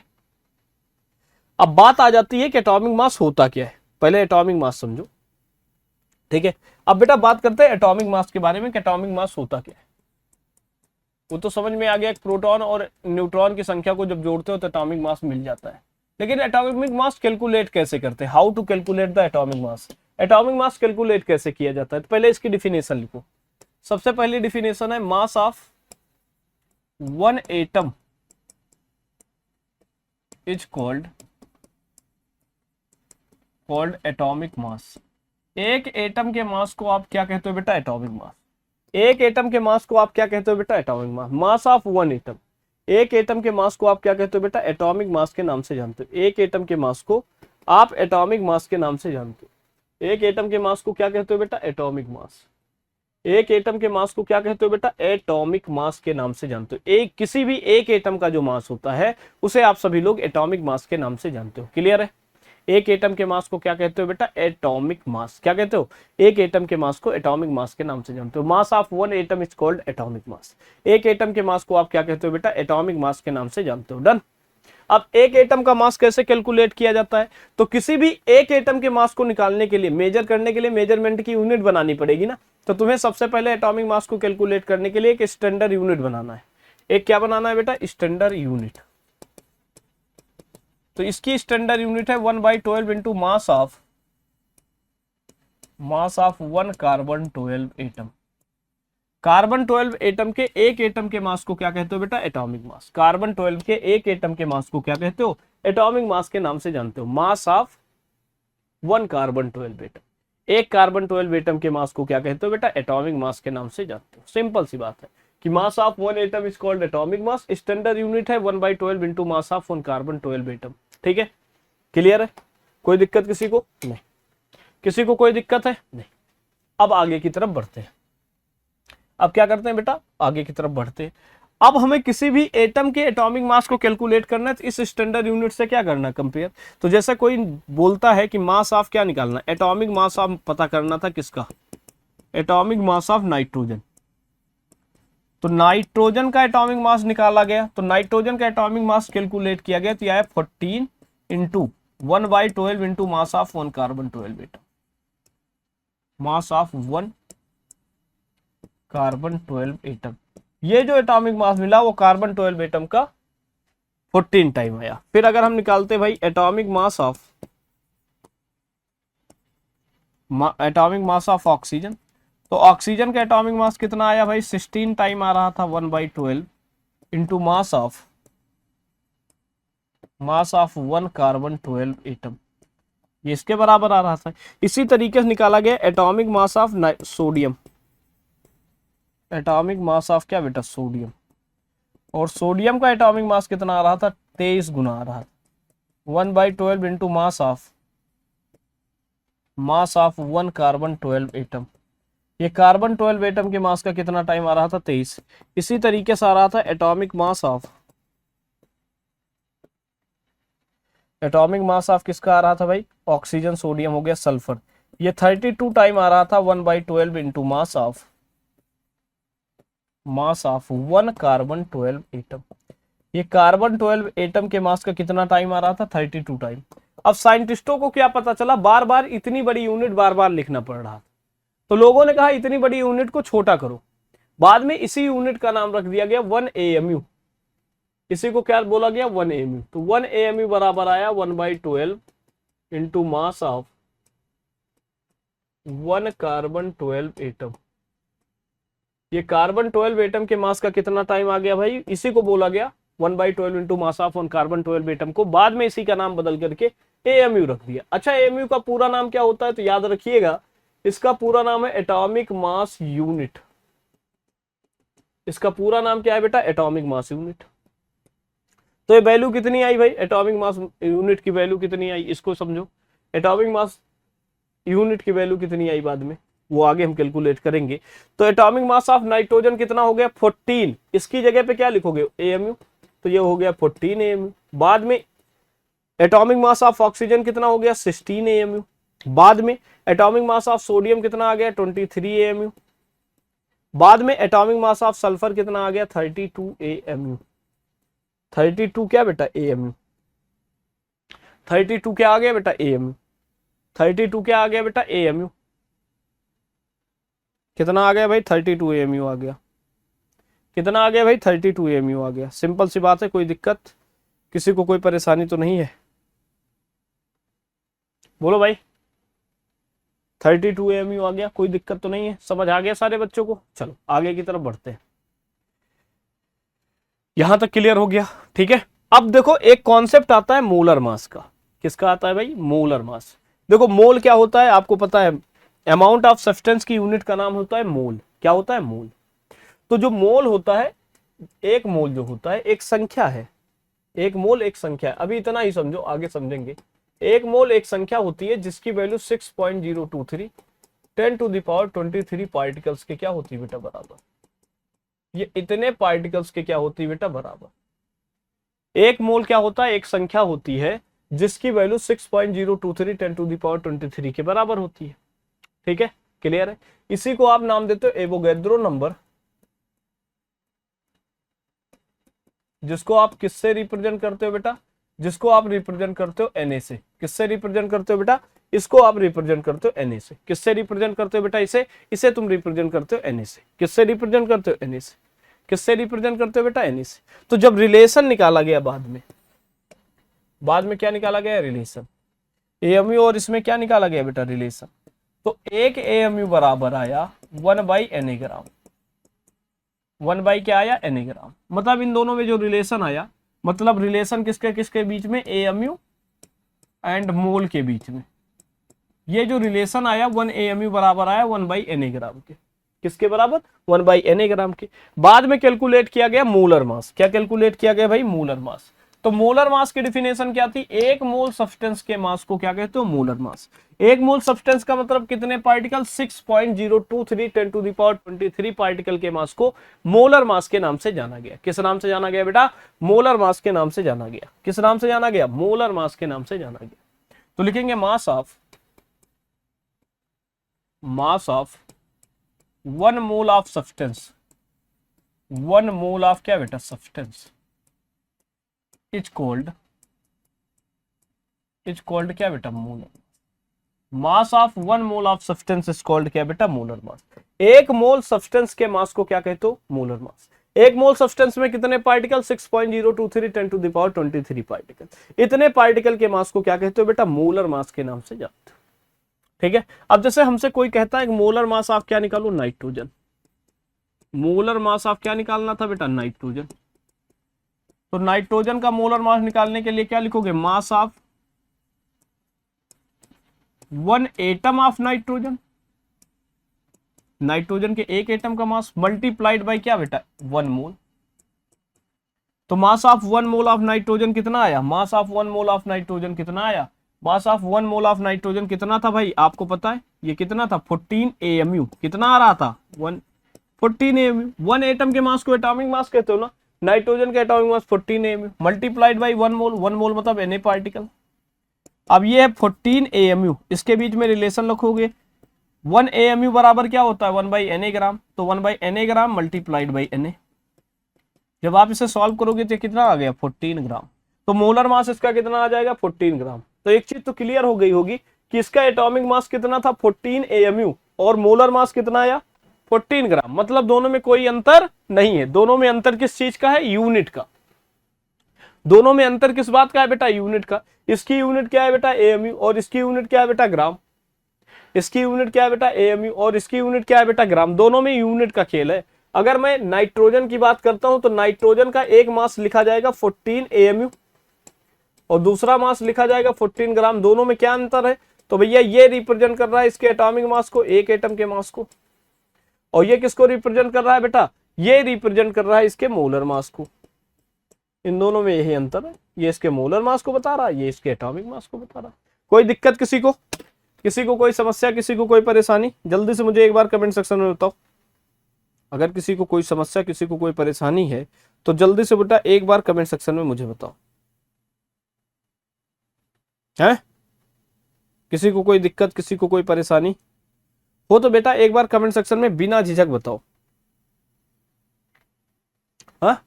अब बात आ जाती है कि एटॉमिक मास होता क्या है। पहले एटॉमिक मास समझो, ठीक है। अब बेटा बात करते हैं एटॉमिक मास के बारे में कि एटॉमिक मास होता क्या है। वो तो समझ में आ गया, प्रोटॉन और न्यूट्रॉन की संख्या को जब जोड़ते हो तो एटॉमिक मास मिल जाता है। लेकिन एटॉमिक मास कैलकुलेट कैसे करते हैं, how to calculate the atomic mass, atomic mass calculate कैसे किया जाता है, तो पहले इसकी डिफिनेशन लिखो। सबसे पहली डिफिनेशन है mass of one atom is called atomic mass. एक एटम के मास को आप क्या कहते हो बेटा, एटॉमिक मास। एक एटम के मास को आप क्या कहते हो बेटा, atomic mass. Mass of one atom, एक एटम के मास को आप क्या कहते हो बेटा, एटॉमिक मास के नाम से जानते हो। एक एटम के मास को आप एटॉमिक मास के नाम से जानते हो। एक एटम के मास को क्या कहते हो बेटा, एटॉमिक मास। एक एटम के मास को क्या कहते हो बेटा, एटॉमिक मास के नाम से जानते हो। एक किसी भी एक एटम का जो मास होता है उसे आप सभी लोग एटॉमिक मास के नाम से जानते हो। क्लियर है। एक एटम के मास को क्या कहते हो बेटा, एटॉमिक मास। क्या कहते हो, एक एटम के मास को एटॉमिक मास के नाम से जानते हो। Mass of one atom is called atomic mass. एक एटम के मास को आप क्या कहते हो बेटा, एटॉमिक मास के नाम से जानते हो। डन। अब एक एटम का मास कैसे कैलकुलेट किया जाता है, तो किसी भी एक एटम के मास को निकालने के लिए, मेजर करने के लिए मेजरमेंट की यूनिट बनानी पड़ेगी ना। तो तुम्हें सबसे पहले एटॉमिक मास को कैलकुलेट करने के लिए एक स्टैंडर्ड यूनिट बनाना है। एक क्या बनाना है बेटा, स्टैंडर्ड यूनिट। तो इसकी स्टैंडर्ड यूनिट है 1/12 into mass of one carbon 12 atom. Carbon 12 atom के एक एटम के मास को क्या कहते हो बेटा, एटॉमिक मास। कार्बन 12 के एक एटम के मास को क्या कहते हो, एटॉमिक मास के नाम से जानते हो। Mass of one carbon 12 atom, एक कार्बन 12 एटम के मास को क्या कहते हो बेटा, एटॉमिक मास के नाम से जानते हो। सिंपल सी बात है कि mass of one atom is called atomic mass. Standard unit है 1/12 into mass of one carbon 12 atom. ठीक है, क्लियर है। कोई दिक्कत किसी को नहीं, किसी को कोई दिक्कत है नहीं। अब आगे की तरफ बढ़ते हैं। अब क्या करते हैं बेटा, आगे की तरफ बढ़ते हैं। अब हमें किसी भी एटम के एटॉमिक मास को कैलकुलेट करना है तो इस स्टैंडर्ड यूनिट से क्या करना है, कंपेयर। तो जैसे कोई बोलता है कि मास ऑफ क्या निकालना, एटॉमिक मास ऑफ पता करना था किसका, एटॉमिक मास ऑफ नाइट्रोजन। तो नाइट्रोजन का एटॉमिक मास निकाला गया, तो नाइट्रोजन का एटॉमिक मास कैलकुलेट किया गया, तो यह है 14 into 1/12 into mass of one carbon 12 atom. Mass of one carbon 12 atom, ये जो एटॉमिक मास मिला वो कार्बन 12 एटम का 14 टाइम आया। फिर अगर हम निकालते भाई एटॉमिक मास ऑफ ऑक्सीजन, तो ऑक्सीजन का एटॉमिक मास कितना आया भाई, 16 टाइम आ रहा था 1/12 into mass of one carbon 12 atom, ये इसके बराबर आ रहा था। इसी तरीके से निकाला गया atomic mass of sodium. Atomic mass of क्या बेटा, सोडियम। और सोडियम का एटॉमिक मास कितना आ रहा था, 23 गुना आ रहा था, 1/12 into mass of one carbon 12 atom. ये कार्बन 12 एटम के मास का कितना टाइम आ रहा था, 23। इसी तरीके से आ रहा था एटॉमिक मास ऑफ किसका आ रहा था भाई, ऑक्सीजन, सोडियम हो गया, सल्फर। ये 32 टाइम आ रहा था 1/12 into mass of one carbon 12 atom. ये कार्बन 12 एटम के मास का कितना टाइम आ रहा था, 32 टाइम। अब साइंटिस्टों को क्या पता चला, बार बार इतनी बड़ी यूनिट बार बार लिखना पड़ रहा था, तो लोगों ने कहा इतनी बड़ी यूनिट को छोटा करो। बाद में इसी यूनिट का नाम रख दिया गया 1 AMU। इसी को क्या बोला गया, 1 AMU। तो 1 AMU बराबर आया 1/12 into mass of one carbon 12 atom. ये कार्बन 12 एटम के मास का कितना टाइम आ गया भाई, इसी को बोला गया 1/12 into mass of one carbon 12 atom को। बाद में इसी का नाम बदल करके AMU रख दिया। अच्छा, AMU का पूरा नाम क्या होता है, तो याद रखिएगा इसका पूरा नाम है एटॉमिक मास यूनिट। इसका पूरा नाम क्या है बेटा, एटॉमिक मास यूनिट। तो ये वैल्यू कितनी आई भाई, एटॉमिक मास यूनिट की वैल्यू कितनी आई, इसको समझो। एटॉमिक मास यूनिट की वैल्यू कितनी आई बाद में, वो आगे हम कैलकुलेट करेंगे। तो एटॉमिक मास ऑफ नाइट्रोजन कितना हो गया, 14। इसकी जगह पे क्या लिखोगे, AMU। तो ये हो गया 14 AMU। बाद में एटॉमिक मास ऑफ ऑक्सीजन कितना हो गया, 16 AMU। बाद में एटॉमिक मास ऑफ सोडियम कितना आ गया, 23 AMU। बाद में एटॉमिक मास ऑफ सल्फर कितना आ गया, 32 AMU। 32 क्या बेटा, AMU। 32 क्या आ गया बेटा, AMU। 32 क्या आ गया बेटा, AMU। कितना आ गया भाई, 32 AMU आ गया। कितना आ गया भाई 32 AMU आ गया। सिंपल सी बात है, कोई दिक्कत किसी को कोई परेशानी तो नहीं है? बोलो भाई, 32 AMU आ गया, कोई दिक्कत तो नहीं है? समझ आ गया सारे बच्चों को? चलो आगे की तरफ बढ़ते हैं। यहां तक क्लियर हो गया, ठीक है। अब देखो एक कॉन्सेप्ट आता है मोलर मास का। किसका आता है भाई? Molar mass. देखो मोल क्या होता है आपको पता है? अमाउंट ऑफ सब्सटेंस की यूनिट का नाम होता है मोल। क्या होता है? मोल। तो जो मोल होता है, एक मोल जो होता है एक संख्या है। एक मोल एक संख्या है, अभी इतना ही समझो, आगे समझेंगे। एक मोल एक संख्या होती है जिसकी वैल्यू 6.023 10⁻23 पार्टिकल्स के क्या होती है बेटा? बराबर। ये इतने पार्टिकल्स के क्या होती है बेटा? बराबर। एक मोल क्या होता है? एक संख्या होती है जिसकी वैल्यू 6.023 10⁻23 के बराबर होती है। ठीक है, क्लियर है? इसी को आप नाम देते हो एवोगैड्रो नंबर, जिसको आप किससे रिप्रेजेंट करते हो बेटा? जिसको आप रिप्रेजेंट करते हो Na से। किससे रिप्रेजेंट करते हो बेटा? इसको आप रिप्रेजेंट करते हो Na से। किससे रिप्रेजेंट करते हो बेटा? इसे तुम रिप्रेजेंट करते हो Na से। किससे रिप्रेजेंट करते हो? Na से। किससे रिप्रेजेंट करते हो बेटा? Na से। तो जब रिलेशन निकाला गया बाद में क्या निकाला गया? रिलेशन। AMU और इसमें क्या निकाला गया बेटा? रिलेशन। तो एक AMU बराबर आया 1/Na ग्राम। 1 क्या आया? Na ग्राम। मतलब इन दोनों में जो रिलेशन आया, मतलब रिलेशन किसके किसके बीच में? AMU एंड मोल के बीच में। ये जो रिलेशन आया 1 AMU बराबर आया 1/Na ग्राम के। किसके बराबर? 1/Na ग्राम के। बाद में कैलकुलेट किया गया मोलर मास। क्या कैलकुलेट किया गया भाई? Molar mass. तो मोलर मास की डिफिनेशन क्या थी? एक मोल सब्सटेंस के मास को क्या कहते हो? Molar mass. एक मोल सब्सटेंस का मतलब कितने पार्टिकल? 6.023 10⁻23 पार्टिकल के मास को मोलर मास के नाम से जाना गया। किस नाम से जाना गया बेटा? मोलर मास के नाम से जाना गया। किस नाम से जाना गया? मोलर मास के नाम से जाना गया। तो लिखेंगे mass of 1 mole of substance. 1 mole of क्या बेटा? सब्सटेंस इज कॉल्ड क्या बेटा? Molar. Mass of 1 mole of substance is called क्या बेटा? Molar mass. एक मोल सब्सटेंस के मास को क्या कहते हो? Molar mass. एक मोल सब्सटेंस में कितने पार्टिकल? 6.023 10⁻23 पार्टिकल। इतने पार्टिकल के मास को क्या कहते हो बेटा? मोलर मास के नाम से जानते हो। ठीक है। अब जैसे हमसे कोई कहता है मोलर मास ऑफ क्या निकालो? नाइट्रोजन। मोलर मास ऑफ क्या निकालना था बेटा? नाइट्रोजन। तो नाइट्रोजन का मोलर मास निकालने के लिए क्या लिखोगे? Mass of 1 atom of nitrogen. Nitrogen के एक एटम का मास मल्टीप्लाइड बाय क्या बेटा? 1 मोल। तो mass of 1 mole of nitrogen कितना आया? Mass of 1 mole of nitrogen कितना आया? Mass of 1 mole of nitrogen कितना था भाई? आपको पता है ये कितना था? 14 AMU। कितना आ रहा था? 14 AMU। 1 एटम के मास को एटॉमिक मास कहते हो ना। नाइट्रोजन का atomic mass 14 AMU multiplied by 1 मोल। 1 मोल मतलब Na पार्टिकल। अब ये है 14 AMU, इसके बीच में रिलेशन रखोगे। 1 AMU बराबर क्या होता है? 1/Na ग्राम। तो 1/Na gram multiplied by Na। जब आप इसे सॉल्व करोगे तो कितना आ गया? 14 ग्राम। तो मोलर मास इसका कितना आ जाएगा? 14 ग्राम। तो एक चीज तो क्लियर हो गई होगी कि इसका एटॉमिक मास कितना था? 14 AMU और मोलर मास कितना आया? 14 ग्राम। मतलब दोनों में कोई अंतर नहीं है। दोनों में अंतर किस चीज का है? यूनिट का। दोनों में अंतर किस बात का है बेटा? यूनिट का। इसकी यूनिट क्या है बेटा? AMU और इसकी यूनिट क्या है बेटा? ग्राम। इसकी यूनिट क्या है बेटा? AMU और इसकी यूनिट क्या है बेटा? ग्राम। दोनों में यूनिट का खेल है। अगर मैं नाइट्रोजन की बात करता हूं तो नाइट्रोजन का एक मास लिखा जाएगा 14 AMU और दूसरा मास लिखा जाएगा 14 ग्राम। दोनों में क्या अंतर है? तो भैया ये रिप्रेजेंट कर रहा है इसके एटॉमिक मास को, एक एटम के मास को। और ये किसको रिप्रेजेंट कर रहा है बेटा? ये रिप्रेजेंट कर रहा है इसके मोलर मास को। इन दोनों में यही अंतर है। ये इसके मोलर मास को बता रहा है, ये इसके एटॉमिक मास को बता रहा है। कोई दिक्कत किसी को? किसी को कोई समस्या? किसी को कोई परेशानी? जल्दी से मुझे एक बार कमेंट सेक्शन में बताओ। अगर किसी को कोई समस्या, किसी को कोई परेशानी है तो जल्दी से बेटा एक बार कमेंट सेक्शन में मुझे बताओ। है किसी को कोई दिक्कत, किसी को कोई परेशानी हो तो बेटा एक बार कमेंट सेक्शन में बिना झिझक बताओ। हाँ,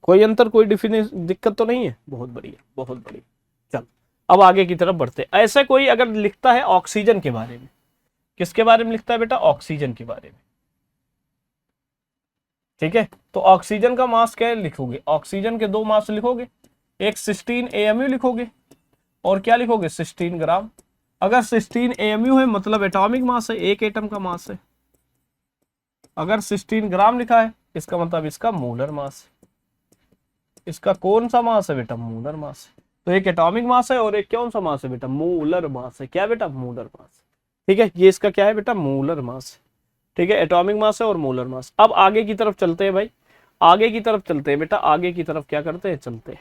कोई अंतर, कोई डिफिनेशन, दिक्कत तो नहीं है? बहुत बढ़िया, बहुत बढ़िया। चल अब आगे की तरफ बढ़ते। ऐसे कोई अगर लिखता है ऑक्सीजन के बारे में, किसके बारे में लिखता है बेटा? ऑक्सीजन के बारे में। ठीक है, तो ऑक्सीजन का मास क्या लिखोगे, ऑक्सीजन के 2 मास लिखोगे, एक 16 AMU लिखोगे और क्या लिखोगे 16 ग्राम। अगर 16 AMU है मतलब एटॉमिक मास है, एक एटम का मास है। अगर 16 ग्राम लिखा है इसका मतलब इसका मोलर मास है। इसका कौन सा मास है बेटा, मोलर मास है। तो एक एटॉमिक मास है और एक कौन सा मास है बेटा, मोलर मास है। क्या बेटा, मोलर मास। ठीक है, ये इसका क्या है बेटा, मोलर मास। ठीक है, एटॉमिक मास है और मोलर मास। अब आगे की तरफ चलते हैं भाई, आगे की तरफ चलते हैं बेटा, आगे की तरफ क्या करते हैं, चलते हैं।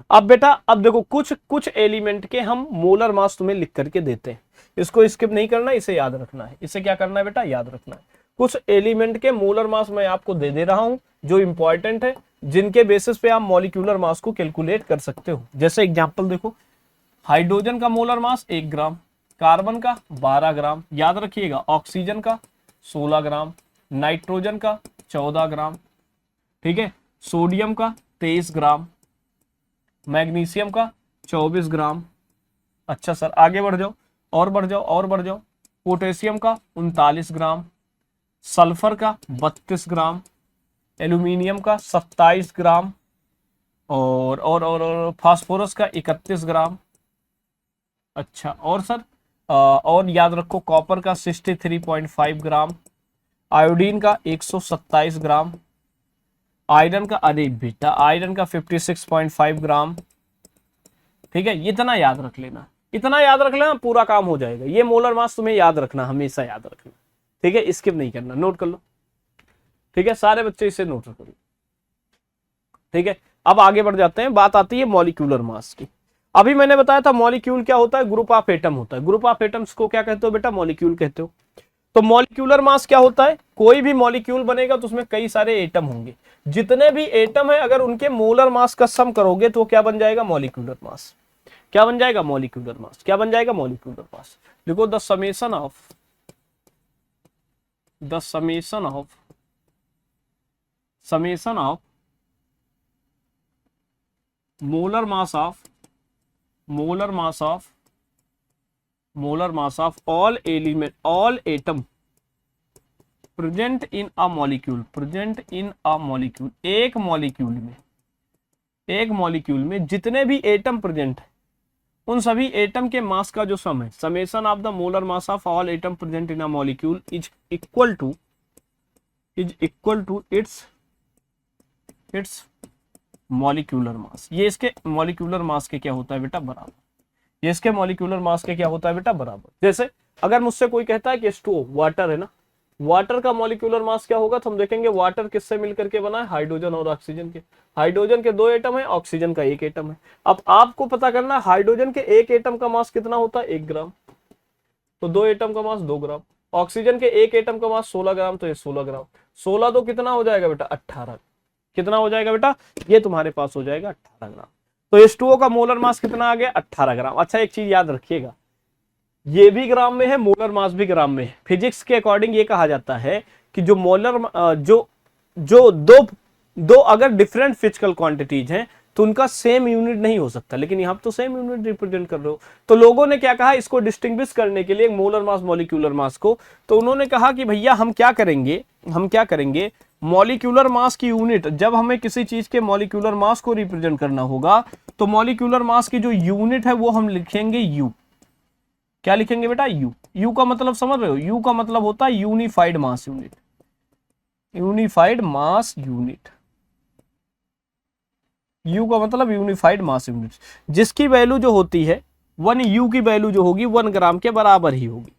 अब बेटा अब देखो कुछ कुछ एलिमेंट के हम मोलर मास तुम्हें लिख करके देते हैं, इसको स्किप नहीं करना, इसे याद रखना है। इसे क्या करना है बेटा, याद रखना है। कुछ एलिमेंट के मोलर मास मैं आपको दे दे रहा हूं जो इंपॉर्टेंट है, जिनके बेसिस पे आप मॉलिक्यूलर मास को कैलकुलेट कर सकते हो। जैसे एग्जांपल देखो, हाइड्रोजन का मोलर मास 1 ग्राम, कार्बन का 12 ग्राम, याद रखिएगा, ऑक्सीजन का 16 ग्राम, नाइट्रोजन का 14 ग्राम, ठीक है, सोडियम का 23 ग्राम, मैग्नीशियम का 24 ग्राम। अच्छा सर आगे बढ़ जाओ, और बढ़ जाओ, और बढ़ जाओ। पोटेशियम का 39 ग्राम, सल्फर का 32 ग्राम, एल्यूमिनियम का 27 ग्राम, और फास्फोरस का 31 ग्राम। अच्छा और सर और याद रखो, कॉपर का 63.5 ग्राम, आयोडीन का 127 ग्राम, आयरन का, अरे बेटा आयरन का 56.5 ग्राम। ठीक है, इतना याद रख लेना, इतना याद रख लेना, पूरा काम हो जाएगा। ये मोलर मास तुम्हें याद रखना, हमेशा याद रखना। ठीक है, स्किप नहीं करना, नोट कर लो। ठीक है, सारे बच्चे इसे नोट कर लो। ठीक है, अब आगे बढ़ जाते हैं, बात आती है मॉलिक्यूलर मास की। अभी मैंने बताया था मॉलिक्यूल क्या होता है, ग्रुप ऑफ एटम होता है। ग्रुप ऑफ एटम्स को क्या कहते हो बेटा, मॉलिक्यूल कहते हो। तो मॉलिक्यूलर मास क्या होता है, कोई भी मॉलिक्यूल बनेगा तो उसमें कई सारे एटम होंगे, जितने भी एटम है अगर उनके मोलर मास का सम करोगे तो क्या बन जाएगा, मॉलिक्यूलर मास। क्या बन जाएगा, मॉलिक्यूलर मास। क्या बन जाएगा, मॉलिक्यूलर मास। देखो the summation of molar mass of all atom present in a molecule, एक मॉलिक्यूल में जितने भी एटम प्रेजेंट है उन सभी एटम के मास का जो सम है, summation of the molar mass of all atom present in a molecule is equal to its molecular mass. ये इसके मॉलिक्यूलर मास के क्या होता है बेटा, बराबर। ये इसके मॉलिक्यूलर मास के क्या होता है बेटा, बराबर। जैसे अगर मुझसे कोई कहता है कि H2O वाटर है ना, वाटर का मॉलिक्यूलर मास क्या होगा, तो हम देखेंगे वाटर किससे मिलकर के बना है, हाइड्रोजन और ऑक्सीजन के। हाइड्रोजन के 2 एटम है, ऑक्सीजन का 1 एटम है। अब आपको पता करना है हाइड्रोजन के 1 एटम का मास कितना होता है, 1 ग्राम, तो 2 एटम का मास 2 ग्राम। ऑक्सीजन के 1 एटम का मास 16 ग्राम, तो ये 16 ग्राम। 16 तो कितना हो जाएगा बेटा, 18। कितना हो जाएगा बेटा, ये तुम्हारे पास हो जाएगा 18 ग्राम। तो H2O का मोलर मास कितना आ गया, 18 ग्राम। अच्छा एक चीज याद रखिएगा, ये भी ग्राम में है, मोलर मास भी ग्राम में है। फिजिक्स के अकॉर्डिंग ये कहा जाता है कि जो मोलर जो जो दो अगर डिफरेंट फिजिकल क्वांटिटीज हैं तो उनका सेम यूनिट नहीं हो सकता, लेकिन यहां तो सेम यूनिट रिप्रेजेंट कर रहे हो। तो लोगों ने क्या कहा, इसको डिस्टिंग्विश करने के लिए मोलर मास मॉलिक्यूलर मास को, तो उन्होंने कहा कि भैया हम क्या करेंगे, मॉलिक्यूलर मास की यूनिट, जब हमें किसी चीज के मॉलिक्यूलर मास को रिप्रेजेंट करना होगा तो मॉलिक्यूलर मास की जो यूनिट है वो हम लिखेंगे यू। क्या लिखेंगे बेटा, यू। यू का मतलब समझ रहे हो, यू का मतलब होता है unified mass unit, unified mass unit. You का मतलब यूनिफाइड मास यूनिट, जिसकी वैल्यू जो होती है 1 यू की वैल्यू जो होगी 1 ग्राम के बराबर ही होगी।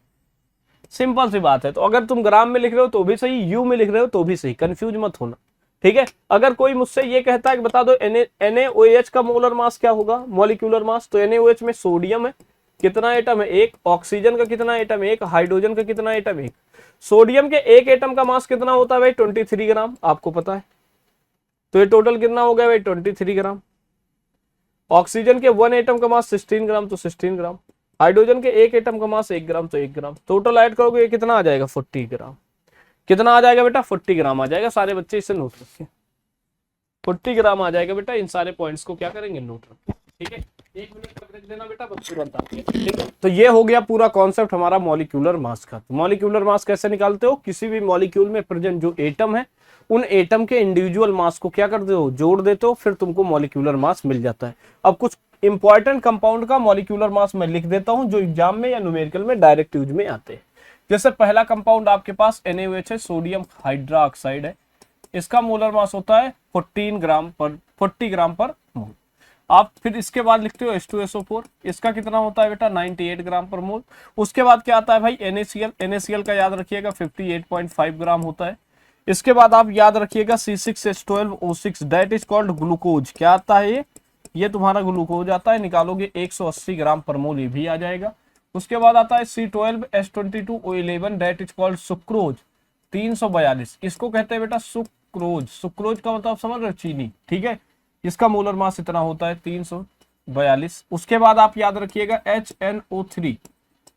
सिंपल सी बात है। तो अगर तुम ग्राम में लिख रहे हो तो भी सही, यू में लिख रहे हो तो भी सही, कंफ्यूज मत होना। ठीक है, अगर कोई मुझसे ये कहता है कि बता दो NaOH का मोलर मास क्या होगा, मॉलिक्यूलर मास, तो NaOH में सोडियम है, कितना एटम है, 1। ऑक्सीजन का कितना एटम, 1। हाइड्रोजन का कितना एटम, 1। सोडियम के 1 एटम का मास कितना होता है भाई, 23 ग्राम, आपको पता है। तो ये टोटल कितना हो गया भाई, 23 ग्राम। ऑक्सीजन के 1 एटम का मास 16 ग्राम, तो 16 ग्राम। हाइड्रोजन के 1 एटम का मास 1 ग्राम, तो 1 ग्राम। टोटल ऐड करोगे ये कितना आ जाएगा, 40 ग्राम। कितना आ जाएगा बेटा, 40 ग्राम आ जाएगा। सारे बच्चे इसे नोट रखें, 40 ग्राम आ जाएगा बेटा। इन सारे पॉइंट्स को क्या करेंगे, नोट रखें। ठीक है, 1 मिनट का ब्रेक देना बेटा, बस तुरंत आती है। ठीक है, तो ये हो गया पूरा कॉन्सेप्ट हमारा मॉलिक्यूलर मास का। मॉलिक्यूलर मास कैसे निकालते हो, किसी भी मॉलिक्यूल में प्रेजेंट जो एटम है उन एटम के इंडिविजुअल मास को क्या करते हो, जोड़ देते हो, फिर तुमको मॉलिक्यूलर मास मिल जाता है। अब कुछ इंपॉर्टेंट कंपाउंड का मॉलिक्यूलर मास मैं लिख देता हूं जो एग्जाम में या न्यूमेरिकल में डायरेक्ट यूज में आते हैं। जैसे पहला कंपाउंड आपके पास NaOH है, सोडियम हाइड्रोक्साइड है। इसका मोलर मास होता है 40 ग्राम पर मोल। आप फिर इसके बाद लिखते हो H2SO4, इसका कितना होता है बेटा 98 ग्राम पर मोल। उसके बाद क्या आता है भाई NaCl का याद रखिएगा 58.5 ग्राम होता है। इसके बाद आप याद रखिएगा C6H12O6 that is called glucose. क्या आता है ये तुम्हारा ग्लूकोज आता है, निकालोगे 180 ग्राम पर मोल, ये भी आ जाएगा। उसके बाद आता है C12H22O11 that is called sucrose 342, इसको कहते हैं बेटा सुक्रोज। सुक्रोज का मतलब समझ रहे हो, चीनी। ठीक है, इसका मोलर मास इतना होता है 342। उसके बाद आप याद रखिएगा HNO3,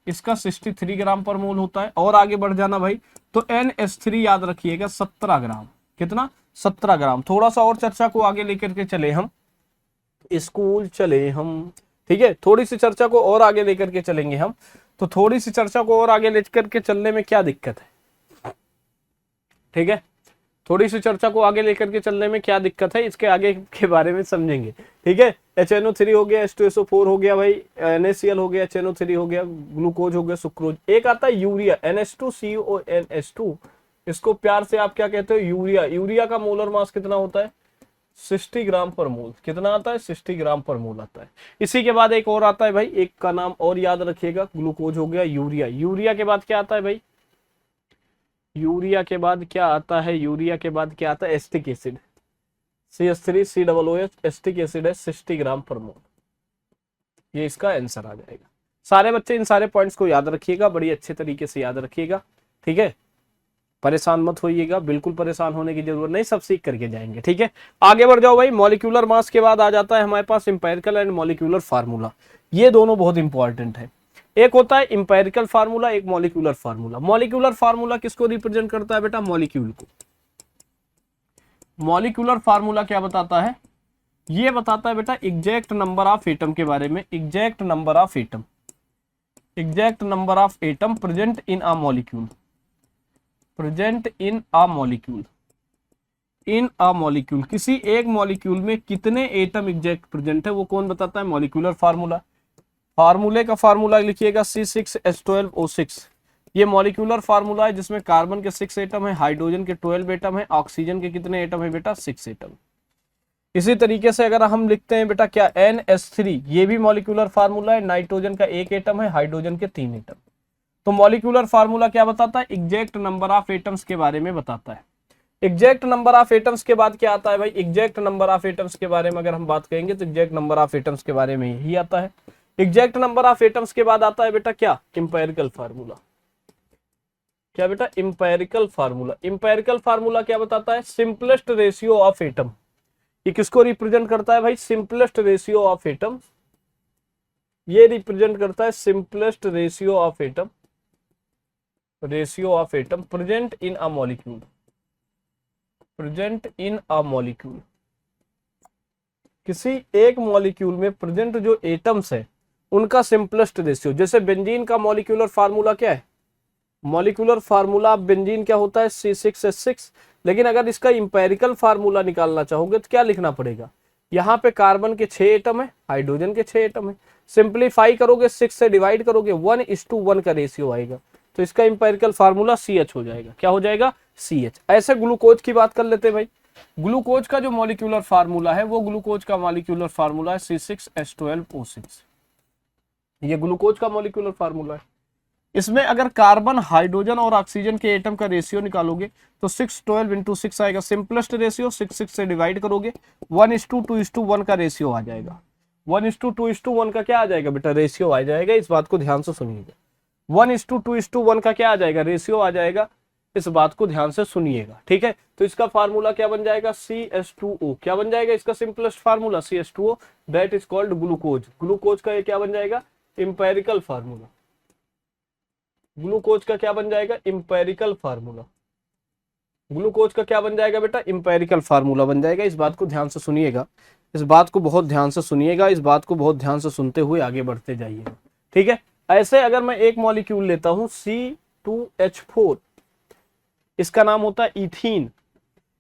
इसका 63 ग्राम पर मोल होता है। और आगे बढ़ जाना भाई, तो NH3 याद रखिएगा 17 ग्राम। कितना, 17 ग्राम। थोड़ा सा और चर्चा को आगे लेकर के चले हम, स्कूल चले हम। ठीक है, थोड़ी सी चर्चा को और आगे लेकर के चलेंगे हम। तो थोड़ी सी चर्चा को और आगे लेकर के चलने में क्या दिक्कत है, ठीक है, थोड़ी सी चर्चा को आगे लेकर के चलने में क्या दिक्कत है, इसके आगे के बारे में समझेंगे। ठीक है, HNO3 हो गया, H2SO4 हो गया भाई, NaCl हो गया, HNO3 हो गया, ग्लूकोज हो गया, सुक्रोज। एक आता है यूरिया, NH2CONH2, इसको प्यार से आप क्या कहते हो, यूरिया। यूरिया का मोलर मास कितना होता है 60 ग्राम पर मोल। कितना आता है 60 ग्राम पर मोल आता है। इसी के बाद एक और आता है भाई, एक का नाम और याद रखिएगा, ग्लूकोज हो गया, यूरिया। यूरिया के बाद क्या आता है भाई, यूरिया के बाद क्या आता है, यूरिया के बाद क्या आता है acetic acid, CH3COOH acetic acid है 60 ग्राम पर मोल। ये इसका आंसर आ जाएगा। सारे बच्चे इन सारे पॉइंट्स को याद रखिएगा, बड़ी अच्छे तरीके से याद रखिएगा। ठीक है, परेशान मत होइएगा, बिल्कुल परेशान होने की जरूरत नहीं, सब सीख करके जाएंगे। ठीक है, आगे बढ़ जाओ भाई। मॉलिक्यूलर मास के बाद आ जाता है हमारे पास इंपेरिकल एंड मॉलिक्यूलर फार्मूला। ये दोनों बहुत इंपॉर्टेंट है। एक होता है इंपेरिकल फार्मूला, एक मॉलिक्यूलर फार्मूला। मॉलिक्यूलर फार्मूला किसको रिप्रेजेंट करता है बेटा, मॉलिक्यूल को। मॉलिक्यूलर फार्मूला क्या बताता है, ये बताता है बेटा एग्जैक्ट नंबर ऑफ एटम के बारे में। Exact number of atom, exact number of atom present in a molecule, present in a molecule, in a molecule. किसी एक मॉलिक्यूल में कितने एटम एग्जैक्ट प्रेजेंट है, वो कौन बताता है, मॉलिक्यूलर फार्मूला। फार्मूले का फार्मूला लिखिएगा C6H12O6। ये मॉलिक्यूलर फार्मूला है जिसमें कार्बन के 6 एटम है, हाइड्रोजन के 12 एटम है, ऑक्सीजन के कितने एटम है बेटा 6 एटम। इसी तरीके से अगर हम लिखते हैं बेटा क्या NH3, ये भी मॉलिक्यूलर फार्मूला है, नाइट्रोजन का 1 एटम है, हाइड्रोजन के 3 एटम। तो मॉलिक्यूलर फार्मूला क्या बताता है, एग्जैक्ट नंबर ऑफ एटम्स के बारे में बताता है। एग्जैक्ट नंबर ऑफ एटम्स के बाद क्या आता है भाई, एग्जैक्ट नंबर ऑफ एटम्स के बारे में अगर हम बात करेंगे तो एग्जैक्ट नंबर ऑफ एटम्स के बारे में यही आता है। एग्जैक्ट नंबर ऑफ एटम्स के बाद आता है बेटा क्या, इंपेरिकल फार्मूला। क्या बेटा, इंपेरिकल फार्मूला। इंपेरिकल फार्मूला क्या बताता है, सिंपलेस्ट रेशियो ऑफ एटम। ये किसको रिप्रेजेंट करता है भाई, सिंपलेस्ट रेशियो ऑफ एटम। ये रिप्रेजेंट करता है simplest ratio of atom, ratio of atom present in a molecule, present in a molecule. किसी एक मॉलिक्यूल में प्रेजेंट जो एटम्स है उनका सिंपलेस्ट रेशियो। जैसे बेंजीन का मॉलिक्यूलर फार्मूला क्या है, मॉलिक्यूलर फार्मूला बेंजीन क्या होता है C6H6। लेकिन अगर इसका इंपेरिकल फार्मूला निकालना चाहोगे तो क्या लिखना पड़ेगा, यहाँ पे कार्बन के 6 एटम है, हाइड्रोजन के 6 एटम है, सिंप्लीफाई करोगे 6 से डिवाइड करोगे 1:1 का रेशियो आएगा, तो इसका इंपेरिकल फार्मूला CH हो जाएगा। क्या हो जाएगा, CH। ऐसे ग्लूकोज की बात कर लेते हैं भाई। ग्लूकोज का जो मॉलिक्यूलर फार्मूला है वो ग्लूकोज का मॉलिक्यूलर फार्मूला है C6H12O6। ये ग्लूकोज का मॉलिक्यूलर फार्मूला है। इसमें अगर कार्बन, हाइड्रोजन और ऑक्सीजन के एटम का रेशियो निकालोगे तो 612 × 6 आएगा, सिंपलेस्ट रेशियो। 6 से डिवाइड करोगे 1:2:1 का रेशियो आ जाएगा। 1:2:1 का क्या आ जाएगा बेटा, रेशियो आ जाएगा। इस बात को ध्यान से सुनिएगा, 1:2:1 का क्या आ जाएगा, रेशियो आ जाएगा। इस बात को ध्यान से सुनिएगा, ठीक है। तो इसका फार्मूला क्या बन जाएगा, CH2O। क्या बन जाएगा इसका simplest formula, CH2O that is called glucose. Glucose का ये क्या बन जाएगा, इंपेरिकल फार्मूला। ग्लूकोज का क्या बन जाएगा, इंपेरिकल फार्मूला। ग्लूकोज का क्या बन जाएगा बेटा, इंपेरिकल फार्मूला बन जाएगा। इस बात को ध्यान से सुनिएगा, इस बात को बहुत ध्यान से सुनिएगा, इस बात को बहुत ध्यान से सुनते हुए आगे बढ़ते जाइएगा, ठीक है। ऐसे अगर मैं एक मॉलिक्यूल लेता हूं C2H4, इसका नाम होता है इथीन।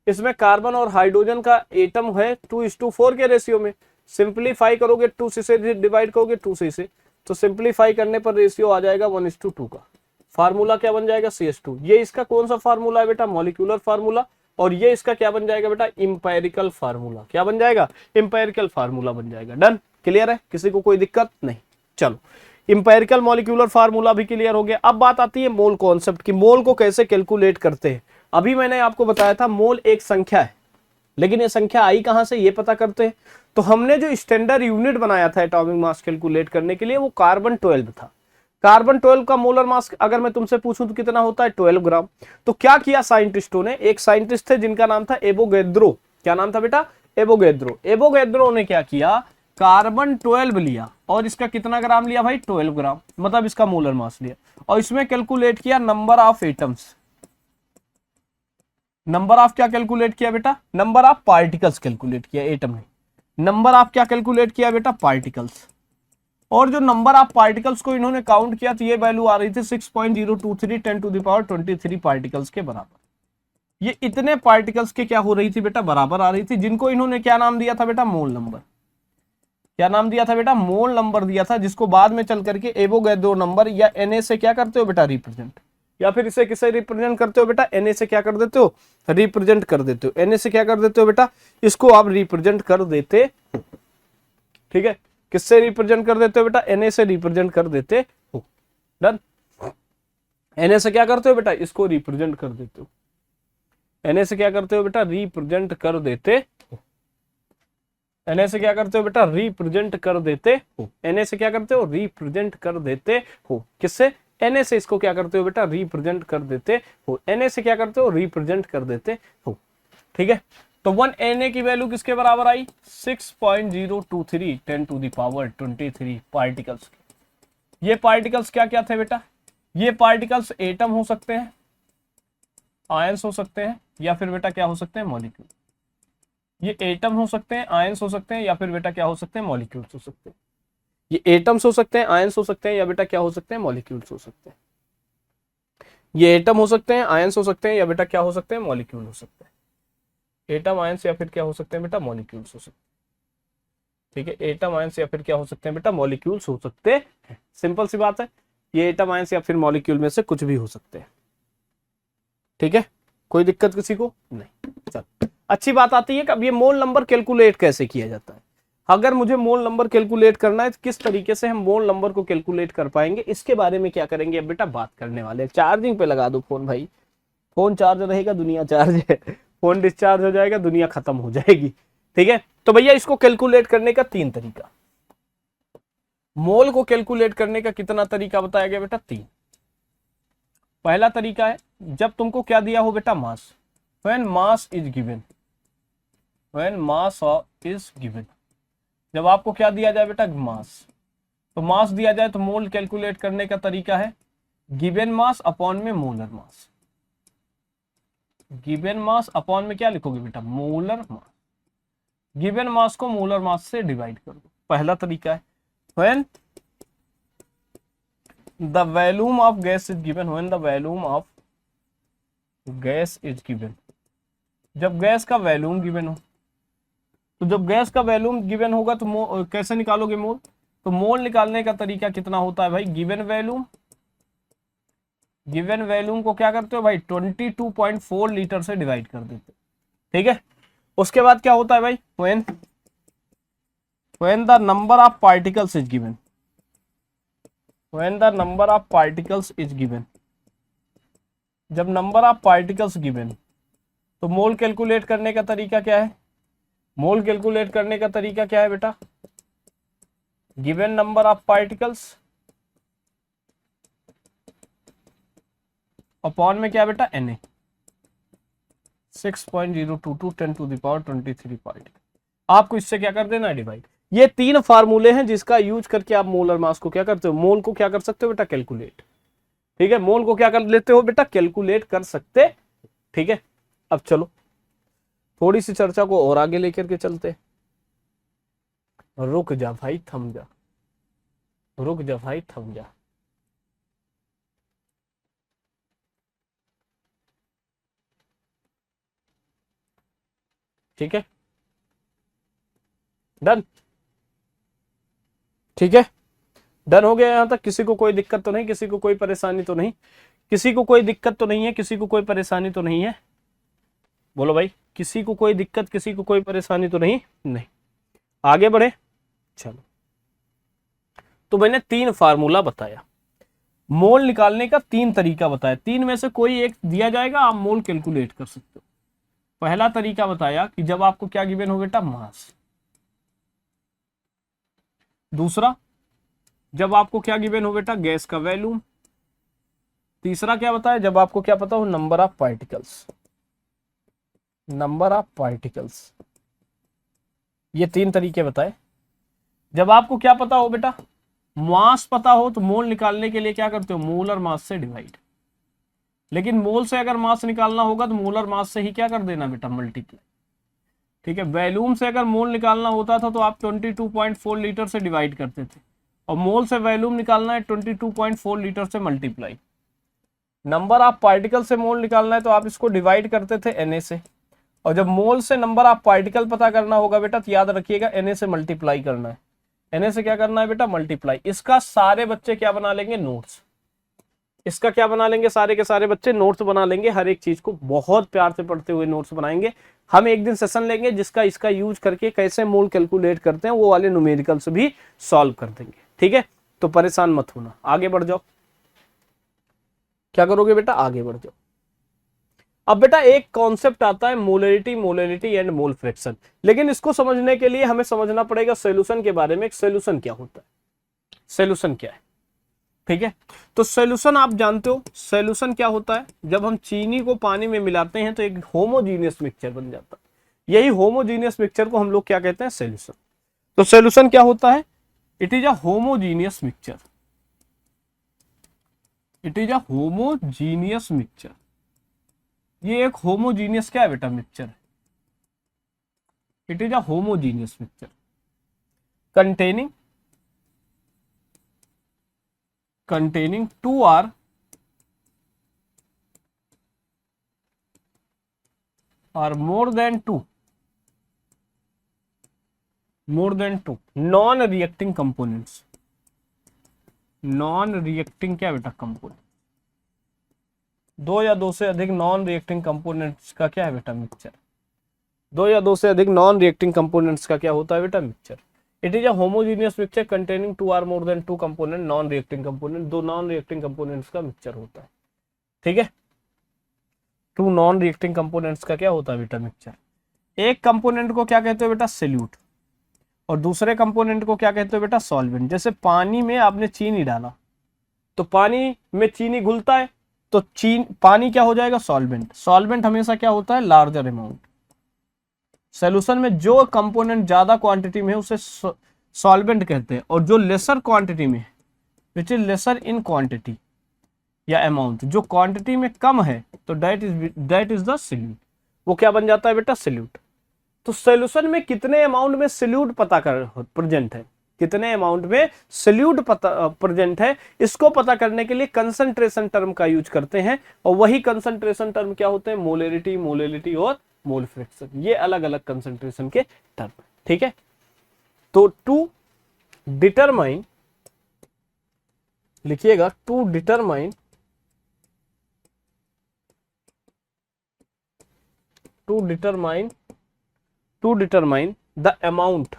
इसमें कार्बन और हाइड्रोजन का एटम है 2:4 के रेशियो में। सिंप्लीफाई करोगे 2 से डिवाइड करोगे 2 से, तो सिंप्लीफाई करने पर रेशियो आ जाएगा 1:2 का। फार्मूला क्या बन जाएगा CH2। ये इसका कौन सा फार्मूला है बेटा, मॉलिक्यूलर फार्मूला। और ये इसका क्या बन जाएगा बेटा, इंपेरिकल फार्मूला। क्या बन जाएगा, इंपेरिकल फार्मूला बन जाएगा। डन, क्लियर है, किसी को कोई दिक्कत नहीं। चलो, इंपेरिकल मॉलिक्यूलर फार्मूला भी क्लियर हो गया। अब बात आती है मोल कॉन्सेप्ट की, मोल को कैसे कैलकुलेट करते हैं। अभी मैंने आपको बताया था मोल एक संख्या है, लेकिन ये संख्या आई कहां से ये पता करते हैं। तो हमने जो स्टैंडर्ड यूनिट बनाया था एटॉमिक मास कैलकुलेट करने के लिए, वो कार्बन 12 था। कार्बन 12 का मोलर मास अगर मैं तुमसे पूछूं तो कितना होता है, 12 ग्राम। तो क्या किया साइंटिस्टों ने, एक साइंटिस्ट थे जिनका नाम था एवोगैड्रो। क्या नाम था बेटा, एवोगैड्रो। एवोगैड्रो ने क्या किया, कार्बन 12 लिया और इसका कितना ग्राम लिया भाई, 12 ग्राम, मतलब इसका मोलर मास लिया। और इसमें कैलकुलेट किया number of atoms. Number of क्या कैलकुलेट किया बेटा, नंबर ऑफ पार्टिकल्स कैलकुलेट किया, एटम ने। नंबर ऑफ क्या कैलकुलेट किया बेटा, पार्टिकल्स। और जो नंबर ऑफ पार्टिकल्स को इन्होंने काउंट किया तो ये वैल्यू आ रही थी 6.023 10⁻23 पार्टिकल्स के बराबर। ये इतने पार्टिकल्स के क्या हो रही थी बेटा, बराबर आ रही थी, जिनको इन्होंने क्या नाम दिया था बेटा, मोल नंबर। क्या नाम दिया था बेटा, मोल नंबर दिया था, जिसको बाद में चल करके एवोगैड्रो नंबर या Na से क्या करते हो बेटा, रिप्रेजेंट। या फिर इसे किसे रिप्रेजेंट करते हो बेटा, Na से क्या कर देते हो, रिप्रेजेंट कर देते हो। Na से क्या कर देते हो बेटा, इसको आप रिप्रेजेंट कर देते हो, ठीक है। किससे रिप्रेजेंट कर देते हो बेटा, Na से रिप्रेजेंट कर देते हो। डन। Na से क्या करते हो बेटा, इसको रिप्रेजेंट कर देते हो। Na से क्या करते हो बेटा, रिप्रेजेंट कर देते हो। Na से क्या करते हो बेटा, रिप्रेजेंट कर देते हो। Na से क्या करते हो, रिप्रेजेंट कर देते हो। किससे, Na से इसको क्या करते हो बेटा, रिप्रेजेंट कर देते हो। Na से क्या करते हो, रिप्रेजेंट कर देते हो, ठीक है। तो 1 Na की वैल्यू किसके बराबर आई, 6.023 10⁻23 पार्टिकल्स। ये पार्टिकल्स क्या क्या थे बेटा, ये पार्टिकल्स एटम हो सकते हैं, आयंस हो सकते हैं, या फिर बेटा क्या हो सकते हैं, मॉलिक्यूल। ये एटम हो सकते हैं, आयंस हो सकते हैं, या फिर बेटा क्या हो सकते हैं, मॉलिक्यूल्स हो सकते हैं। ये एटम्स हो सकते हैं, आयंस हो सकते हैं, या बेटा क्या हो सकते हैं, मॉलिक्यूल्स हो सकते हैं। ये एटम हो सकते हैं, आयंस हो सकते हैं, या बेटा क्या हो सकते हैं, मॉलिक्यूल हो सकते हैं। एटम आयंस या फिर क्या हो सकते हैं बेटा, मॉलिक्यूल्स हो सकते हैं, ठीक है। एटम आयंस या फिर क्या हो सकते हैं बेटा, मॉलिक्यूल्स हो सकते हैं। सिंपल सी बात है, ये एटम आयंस या फिर मॉलिक्यूल में से कुछ भी हो सकते हैं, ठीक है। कोई दिक्कत किसी को नहीं। चल, अच्छी बात आती है कि अब ये मोल नंबर कैलकुलेट कैसे किया जाता है। अगर मुझे मोल नंबर कैलकुलेट करना है तो किस तरीके से हम मोल नंबर को कैलकुलेट कर पाएंगे, इसके बारे में क्या करेंगे अब बेटा, बात करने वाले। चार्जिंग पे लगा दो फोन भाई, फोन चार्ज रहेगा दुनिया चार्ज है, फोन डिस्चार्ज हो जाएगा दुनिया खत्म हो जाएगी, ठीक है। तो भैया इसको कैलकुलेट करने का 3 तरीका। मोल को कैलकुलेट करने का कितना तरीका बताया गया बेटा, 3। पहला तरीका है, जब तुमको क्या दिया हो बेटा, mass. When mass is given, when mass is given, जब आपको क्या दिया जाए बेटा, मास। तो मास दिया जाए तो मोल कैलकुलेट करने का तरीका है गिवन मास अपॉन में molar mass. Given mass upon में क्या लिखोगे बेटा, मोलर मास। गिवन मास को मोलर मास से डिवाइड कर दो, पहला तरीका है। When the volume of gas is given, when the volume of gas is given, जब गैस का वॉल्यूम गिवन हो। तो जब गैस का वॉल्यूम गिवन होगा तो कैसे निकालोगे मोल, तो मोल निकालने का तरीका कितना होता है भाई, गिवन वॉल्यूम, गिवन वॉल्यूम को क्या करते हो भाई, 22.4 लीटर से डिवाइड कर देते, ठीक है। उसके बाद क्या होता है भाई, when the number of particles is given, when the number of particles is given, जब नंबर ऑफ पार्टिकल्स गिवन, तो मोल कैलकुलेट करने का तरीका क्या है, मोल कैलकुलेट करने का तरीका क्या है बेटा, given number of particles upon में क्या बेटा, Na, 6.022 10⁻23 पार्टिकल। आपको इससे क्या कर देना है, डिवाइड। ये 3 फार्मूले हैं जिसका यूज करके आप मोलर मास को क्या करते हो, मोल को क्या कर सकते हो बेटा, कैलकुलेट, ठीक है। मोल को क्या कर लेते हो बेटा, कैलकुलेट कर सकते, ठीक है। अब चलो थोड़ी सी चर्चा को और आगे लेकर के चलते हैं। रुक जा भाई, थम जा, रुक जा भाई, थम जा। ठीक है, डन। ठीक है, डन हो गया यहां तक। किसी को कोई दिक्कत तो नहीं, किसी को कोई परेशानी तो नहीं, किसी को कोई दिक्कत तो नहीं है, किसी को कोई परेशानी तो नहीं है? बोलो भाई, किसी को कोई दिक्कत, किसी को कोई परेशानी तो नहीं? नहीं। आगे बढ़े, चलो। तो मैंने 3 फार्मूला बताया, मोल निकालने का 3 तरीका बताया, 3 में से कोई एक दिया जाएगा, आप मोल कैलकुलेट कर सकते हो। पहला तरीका बताया कि जब आपको क्या गिवन हो बेटा, मास। दूसरा, जब आपको क्या गिवन हो बेटा, गैस का वैल्यूम। तीसरा क्या बताया, जब आपको क्या पता हो, number of particles, number of particles. ये 3 तरीके बताए। जब आपको क्या पता हो बेटा, मास पता हो, तो मोल निकालने के लिए क्या करते हो, मोलर मास से डिवाइड। लेकिन मोल से अगर मास निकालना होगा तो मोलर मास से ही क्या कर देना बेटा, मल्टीप्लाई। ठीक है, वैल्यूम से अगर मोल निकालना होता था तो आप 22.4 लीटर से डिवाइड करते थे, और मोल से वैल्यूम निकालना है 22.4 लीटर से मल्टीप्लाई। नंबर ऑफ पार्टिकल से मोल निकालना है तो आप इसको डिवाइड करते थे Na से, और जब मोल से नंबर ऑफ पार्टिकल पता करना होगा बेटा, तो याद रखिएगा Na से मल्टीप्लाई करना है। Na से क्या करना है बेटा, मल्टीप्लाई। इसका सारे बच्चे क्या बना लेंगे, नोट्स। इसका क्या बना लेंगे, सारे के सारे बच्चे नोट्स बना लेंगे, हर एक चीज को बहुत प्यार से पढ़ते हुए नोट्स बनाएंगे। हम एक दिन सेशन लेंगे जिसका इसका यूज करके कैसे मोल कैलकुलेट करते हैं वो वाले न्यूमेरिकल्स भी सॉल्व कर देंगे। ठीक है, तो परेशान मत होना, आगे बढ़ जाओ। क्या करोगे बेटा, आगे बढ़ जाओ। अब बेटा एक कॉन्सेप्ट आता है molarity, molarity and mole fraction. लेकिन इसको समझने के लिए हमें समझना पड़ेगा सॉल्यूशन के बारे में। एक सॉल्यूशन क्या होता है, सॉल्यूशन क्या है? ठीक है, तो सॉल्यूशन आप जानते हो, सॉल्यूशन क्या होता है, जब हम चीनी को पानी में मिलाते हैं तो एक होमोजीनियस मिक्सचर बन जाता है। यही होमोजीनियस मिक्सचर को हम लोग क्या कहते हैं, सॉल्यूशन। तो सॉल्यूशन क्या होता है, it is a homogeneous mixture, it is a homogeneous mixture. ये एक होमोजीनियस क्या है बेटा, मिक्सचर है। It is a homogeneous mixture containing containing 2 or more than 2 non-reacting components। non-reacting क्या बेटा, कंपोनेंट। 2 या 2 से अधिक नॉन रिएक्टिंग कंपोनेंट्स का क्या है बेटा, मिक्सचर। 2 या 2 से अधिक नॉन रिएक्टिंग कंपोनेंट्स का क्या होता है बेटा, mixture. It is a homogeneous mixture containing 2 or more than 2 component non reacting component. 2 non reacting components का मिक्सचर होता है। ठीक है, 2 नॉन रिएक्टिंग कंपोनेंट्स का क्या होता है बेटा, मिक्सचर। एक कंपोनेंट को क्या कहते हो बेटा, सॉल्यूट, और दूसरे कंपोनेंट को क्या कहते हो बेटा, सॉल्वेंट। जैसे पानी में आपने चीनी डाला तो पानी में चीनी घुलता है, तो पानी क्या हो जाएगा, सॉल्वेंट। सॉल्वेंट हमेशा क्या होता है, लार्जर अमाउंट। सॉल्यूशन में जो कंपोनेंट ज्यादा क्वांटिटी में है उसे सॉल्वेंट कहते हैं, और जो लेसर क्वांटिटी में, which is lesser in quantity या अमाउंट, जो क्वांटिटी में कम है, तो दैट इज द सॉल्यूट। वो क्या बन जाता है बेटा, सॉल्यूट। तो सॉल्यूशन में कितने अमाउंट में सॉल्यूट पता कर प्रेजेंट है, कितने अमाउंट में सॉल्यूट पता प्रेजेंट है, इसको पता करने के लिए कंसंट्रेशन टर्म का यूज करते हैं। और वही कंसंट्रेशन टर्म क्या होते हैं, मोलरिटी, मोलरिटी और मोल फ्रैक्शन। ये अलग अलग कंसंट्रेशन के टर्म। ठीक है, तो टू डिटरमाइन, लिखिएगा, to determine the amount,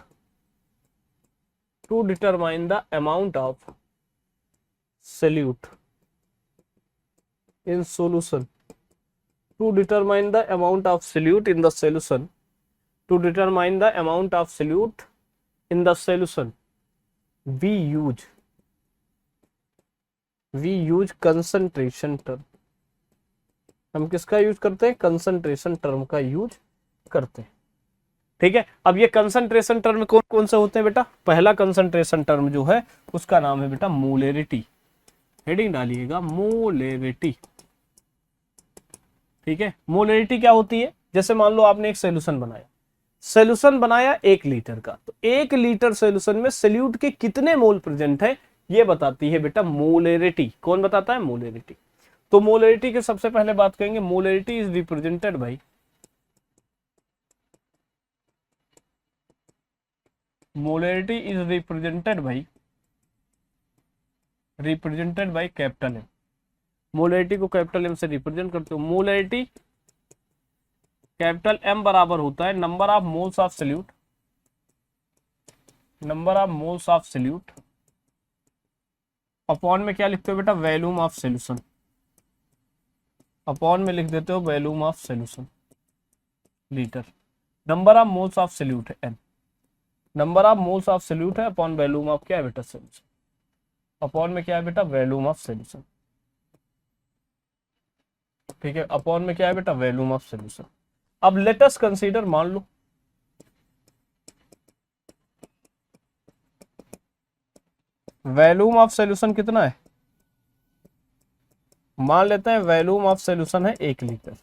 to determine the amount of solute in solution, to determine the amount of solute in the solution, to determine the amount of solute in the solution, we use concentration term। हम किसका use करते हैं, concentration term का use करते हैं। ठीक है, अब ये कंसंट्रेशन टर्म कौन कौन से होते हैं बेटा, पहला कंसंट्रेशन टर्म जो है उसका नाम है बेटा मोलरिटी। हेडिंग डालिएगा, मोलरिटी। ठीक है, मोलरिटी क्या होती है, जैसे मान लो आपने एक सॉल्यूशन बनाया, सोल्यूशन बनाया 1 लीटर का, तो 1 लीटर सोल्यूशन में सोल्यूट के कितने मोल प्रेजेंट है ये बताती है बेटा मोलेरिटी। कौन बताता है? मोलेरिटी। तो मोलेरिटी के सबसे पहले बात करेंगे, molarity is represented by, molarity is represented by capital M. Molarity को कैपिटल एम से रिप्रेजेंट करते हो। मोलेरिटी कैपिटल एम बराबर होता है number of moles of solute, number of moles of solute upon में क्या लिखते हो बेटा? Volume of solution. अपॉन में लिख देते हो volume of solution litre. Number of moles of solute है N, number of moles of solute है अपॉन वॉल्यूम ऑफ क्या है बेटा? सोल्यूशन। अपॉन में क्या है बेटा? Volume of solution. ठीक है, अपॉन में क्या है बेटा? Volume of solution. अब लेट अस कंसीडर, मान लो वॉल्यूम ऑफ सोल्यूशन कितना है? मान लेते हैं वॉल्यूम ऑफ सोल्यूशन है 1 लीटर।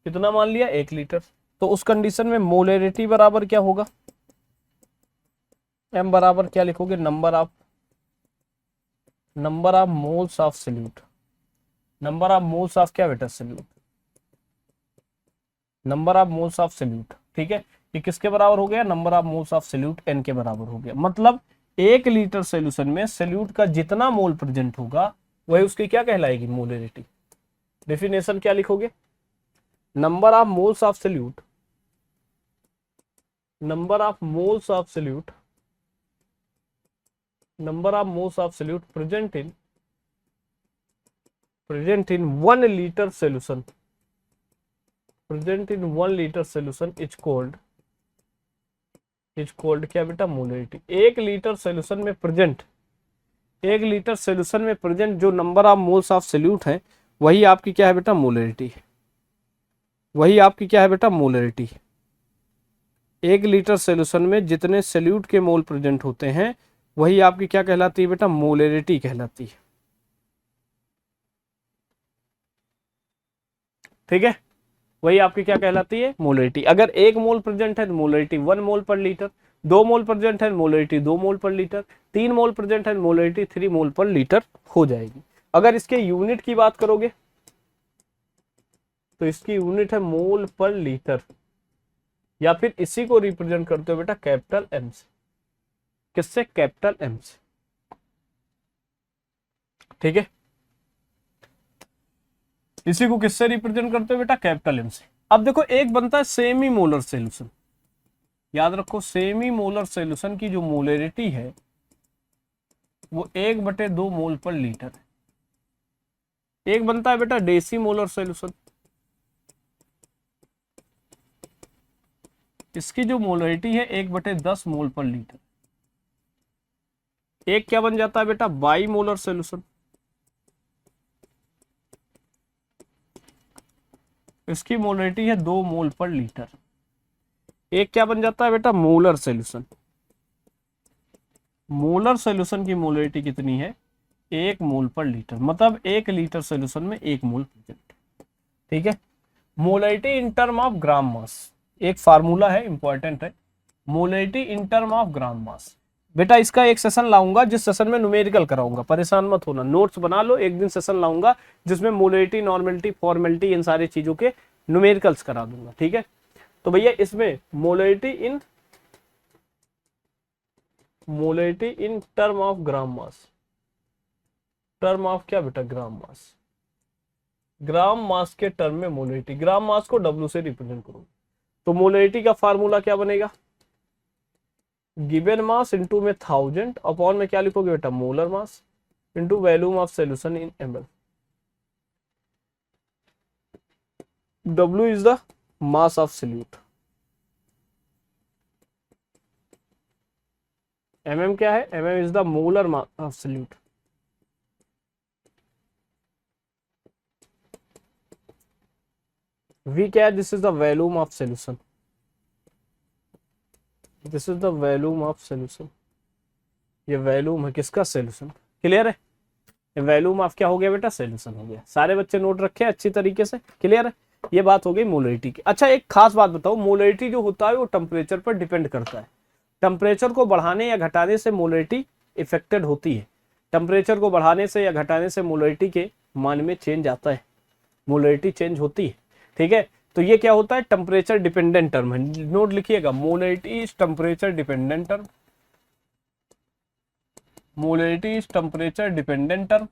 कितना मान लिया? 1 लीटर। तो उस कंडीशन में मोलेरिटी बराबर क्या होगा? एम बराबर क्या लिखोगे? Number of moles of solute, number of moles of क्या बेटा? Solute, number of moles of solute. ठीक है, ये किसके बराबर हो गया? Number of moles of solute N के बराबर हो गया। मतलब 1 लीटर सोल्यूशन में सोल्यूट का जितना मोल प्रेजेंट होगा वही उसकी क्या कहलाएगी? मोलेरिटी। डेफिनेशन क्या लिखोगे? Number of moles of solute, number of moles of solute, number of moles of solute present in 1 litre solution, present in 1 litre solution is called क्या बेटा? मोलेरिटी। 1 लीटर सोल्यूशन में प्रेजेंट, 1 लीटर सोल्यूशन में present जो number of moles of solute है वही आपकी क्या है बेटा? मोलेरिटी। वही आपकी क्या है बेटा? मोलेरिटी। 1 लीटर सोल्यूशन में जितने सोल्यूट के मोल प्रेजेंट होते हैं वही आपकी क्या कहलाती है बेटा? मोलेरिटी कहलाती है। ठीक है, वही आपकी क्या कहलाती है? मोलेरिटी। अगर 1 मोल प्रेजेंट है तो मोलेरिटी 1 मोल पर लीटर, 2 मोल प्रेजेंट है मोलेरिटी 2 मोल पर लीटर, 3 मोल प्रेजेंट है मोलेरिटी 3 मोल पर लीटर हो जाएगी। अगर इसके यूनिट की बात करोगे तो इसकी यूनिट है मोल पर लीटर, या फिर इसी को रिप्रेजेंट करते हो बेटा कैपिटल एम से। किससे? कैपिटल एम से। ठीक है, इसी को किससे रिप्रेजेंट करते हो बेटा? कैपिटल एम से। अब देखो एक बनता है सेमी मोलर सोल्यूशन, याद रखो सेमी मोलर सोल्यूशन की जो मोलेरिटी है वो 1/2 मोल पर लीटर है। एक बनता है बेटा डेसी मोलर सोल्यूशन, इसकी जो मोलेरिटी है 1/10 मोल पर लीटर। एक क्या बन जाता है बेटा? बाई मोलर सोल्यूशन, इसकी मोलेरिटी है 2 मोल पर लीटर। एक क्या बन जाता है बेटा? मोलर सोल्यूशन, मोलर सोल्यूशन की मोलेरिटी कितनी है? 1 मोल पर लीटर। मतलब 1 लीटर सोल्यूशन में 1 मोल प्रेजेंट। ठीक है, मोलेरिटी इन टर्म ऑफ ग्राम मास, एक फार्मूला है इंपॉर्टेंट है, मोलेरिटी इन टर्म ऑफ ग्राम मास। बेटा इसका एक सेशन लाऊंगा जिस सेशन में न्यूमेरिकल कराऊंगा, परेशान मत होना, नोट्स बना लो। एक दिन सेशन लाऊंगा जिसमें मोलेरिटी, नॉर्मेलिटी, फॉर्मेलिटी, इन सारी चीजों के न्यूमेरिकल्स करा दूंगा। ठीक है, तो भैया इसमें molarity in term of gram mass, term of क्या बेटा? ग्राम मास। ग्राम मास के टर्म में मोलेरिटी, ग्राम मास को W से रिप्रेजेंट करूंगा, तो मोलेरिटी का फार्मूला क्या बनेगा? गिवन मास इंटू में 1000 अपॉन में क्या लिखोगे बेटा? Molar mass into volume of solution in ml। W is the mass of solute, mm क्या है? mm is the molar mass of solute. V क्या है? This is the volume of solution, this is the volume of solution. ये volume है किसका? Solution. Clear है? ये volume of क्या हो गया बेटा? सोल्यूशन हो गया। सारे बच्चे नोट रखे अच्छी तरीके से? क्लियर है? ये बात हो गई मोलरिटी की। अच्छा एक खास बात बताओ, मोलरिटी जो होता है वो टेम्परेचर पर डिपेंड करता है। टेम्परेचर को बढ़ाने या घटाने से मोलरिटी इफेक्टेड होती है। टेम्परेचर को बढ़ाने से या घटाने से मोलरिटी के मान में चेंज आता है, मोलरिटी चेंज होती है। ठीक है, तो ये क्या होता है, टेम्परेचर डिपेंडेंट टर्म है। नोट लिखिएगा, molarity is temperature dependent term, molarity is temperature dependent term,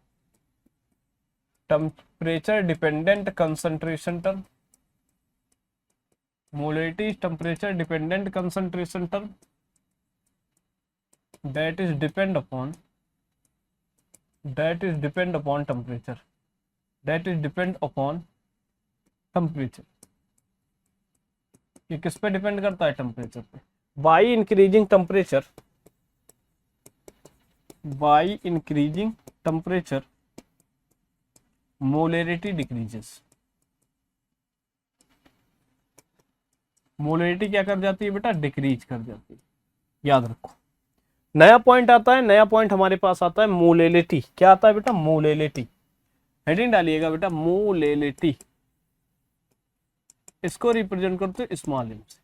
temperature dependent concentration term, molarity is temperature dependent concentration term that is depend upon temperature, that is depend upon temperature। ये किस पे depend करता है, temperature पे। By increasing temperature molarity decreases. Molarity क्या कर जाती है बेटा, डिक्रीज कर जाती है, याद रखो। नया पॉइंट आता है, नया पॉइंट हमारे पास आता है मोलेलिटी। क्या आता है बेटा, मोलेलिटी। हेडिंग डालिएगा बेटा, मोलेलिटी। इसको रिप्रेजेंट करते हो स्मॉल एम से,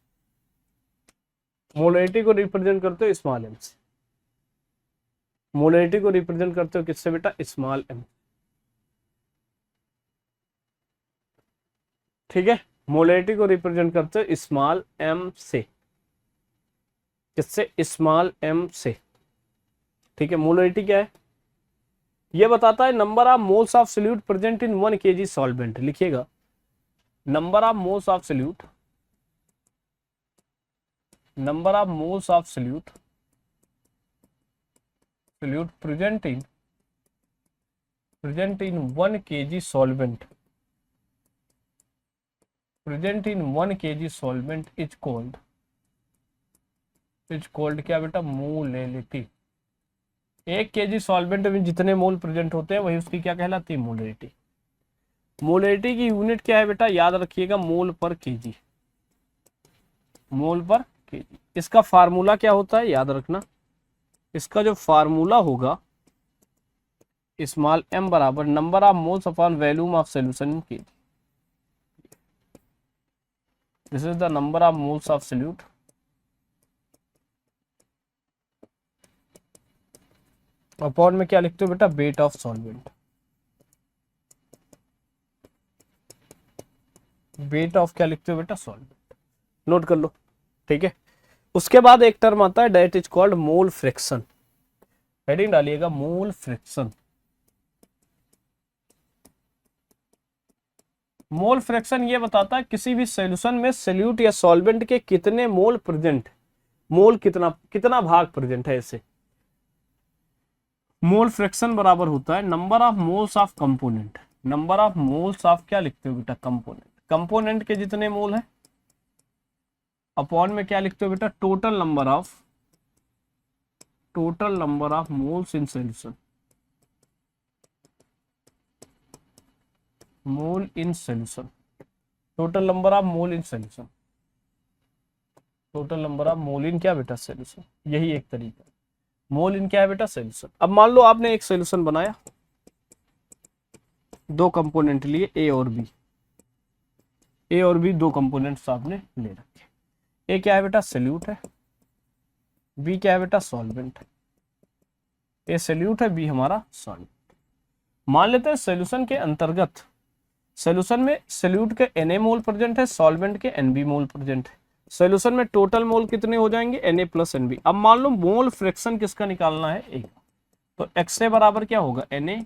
मोलेलिटी को रिप्रेजेंट करते हो स्मॉल एम से, मोलेलिटी को रिप्रेजेंट करते हो किससे बेटा, स्मॉल एम। ठीक है, मोलेलिटी को रिप्रेजेंट करते हो स्मॉल एम से, किससे, स्मॉल एम से। ठीक है, मोलरिटी क्या है, ये बताता है number of moles of solute present in 1 kg solvent. लिखिएगा, number of moles of solute, number of moles of solute present in 1 kg solvent, present in 1 kg solvent is called क्या बेटा, मोलेलिटी। 1 kg सॉल्वेंट में जितने मोल present होते हैं वही उसकी क्या कहलाती है, मोलेलिटी। मोलेलिटी की यूनिट क्या है बेटा, याद रखिएगा, मोल पर केजी, मोल पर केजी। इसका फार्मूला क्या होता है, याद रखना, इसका जो फार्मूला होगा, स्मॉल एम बराबर number of moles upon volume of solution in KG. This is the number of moles of solute upon में क्या लिखते हो बेटा, weight of solvent, weight of क्या लिखते हो बेटा, सॉल्वेंट। नोट कर लो। ठीक है, उसके बाद एक टर्म आता है that is called mole fraction. Heading डालिएगा, मोल फ्रैक्शन। मोल फ्रैक्शन ये बताता है किसी भी सॉल्यूशन में सोल्यूट या सॉल्वेंट के कितने मोल प्रेजेंट, मोल कितना भाग प्रेजेंट है। इसे मोल फ्रैक्शन बराबर होता है number of moles of component, number of moles of क्या लिखते हो बेटा, कंपोनेंट, कंपोनेंट के जितने मोल है, अपॉन में क्या लिखते हो बेटा, total number of moles in solution, mole in solution, total number of mole in solution, total number of mole in क्या बेटा, सॉल्यूशन। यही एक तरीका, मोल इन क्या है बेटा, सॉल्यूशन। अब मान लो आपने एक सॉल्यूशन बनाया, 2 कंपोनेंट लिए ए और बी, ए और बी 2 कंपोनेंट्स आपने ले रखे। ए क्या है बेटा, सोल्यूट है, बी क्या है बेटा, सॉल्वेंट है। ए सोल्यूट है, बी हमारा सॉल्वेंट। मान लेते हैं सॉल्यूशन के अंतर्गत, सॉल्यूशन में सोल्यूट के Na मोल प्रेजेंट है, सॉल्वेंट के Nb मोल प्रेजेंट है। सॉल्यूशन में टोटल मोल कितने हो जाएंगे, Na प्लस Nb। अब मान लो मोल फ्रैक्शन किसका निकालना है, ए। तो x से बराबर क्या होगा, Na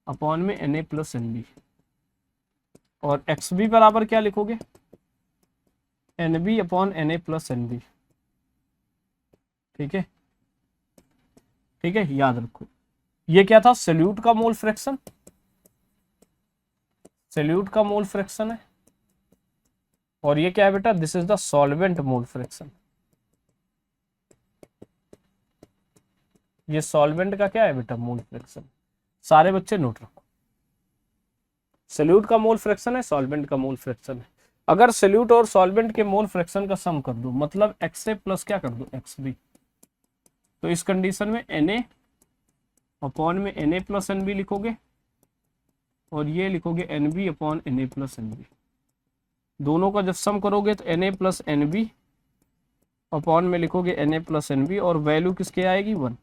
अपॉन में Na प्लस Nb, और xb बराबर क्या लिखोगे, Nb upon Na plus Nb। ठीक है, ठीक है, याद रखो। ये क्या था, सोल्यूट का मोल फ्रैक्शन, सोल्यूट का मोल फ्रैक्शन है, और ये क्या है बेटा, this is the solvent mole fraction. ये सॉल्वेंट का क्या है बेटा, मोल फ्रैक्शन। सारे बच्चे नोट रखो, सोल्यूट का मोल फ्रैक्शन है, सॉल्वेंट का मोल फ्रैक्शन है। अगर सोल्यूट और सॉल्वेंट के मोल फ्रैक्शन का सम कर दो, मतलब एक्स ए प्लस क्या कर दो, एक्स बी, तो इस कंडीशन में Na अपॉन में Na प्लस Nb लिखोगे, और ये लिखोगे Nb upon Na plus Nb। दोनों का जब सम करोगे तो Na plus N B upon में लिखोगे Na प्लस एन बी, और वैल्यू किसके आएगी 1।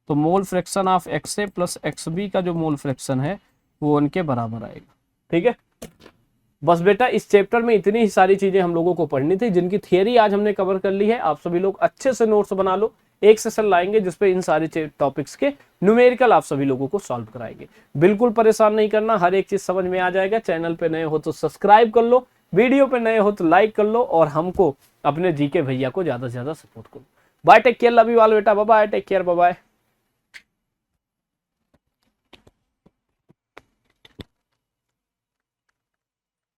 तो mole fraction of X A plus X B का जो मोल फ्रैक्शन है वो 1 के बराबर आएगा। ठीक है, बस बेटा इस चैप्टर में इतनी ही सारी चीजें हम लोगों को पढ़नी थी, जिनकी थियरी आज हमने कवर कर ली है। आप सभी लोग अच्छे से नोट्स बना लो, एक सेशन लाएंगे जिसपे इन सारे टॉपिक्स के न्यूमेरिकल आप सभी लोगों को सॉल्व कराएंगे। बिल्कुल परेशान नहीं करना, हर एक चीज समझ में आ जाएगा। चैनल पे नए हो तो सब्सक्राइब कर लो, वीडियो पे नए हो तो लाइक कर लो, और हमको अपने जीके भैया को ज्यादा से ज्यादा सपोर्ट करो। Bye, take care, love you all बेटा, bye bye, take care, bye bye.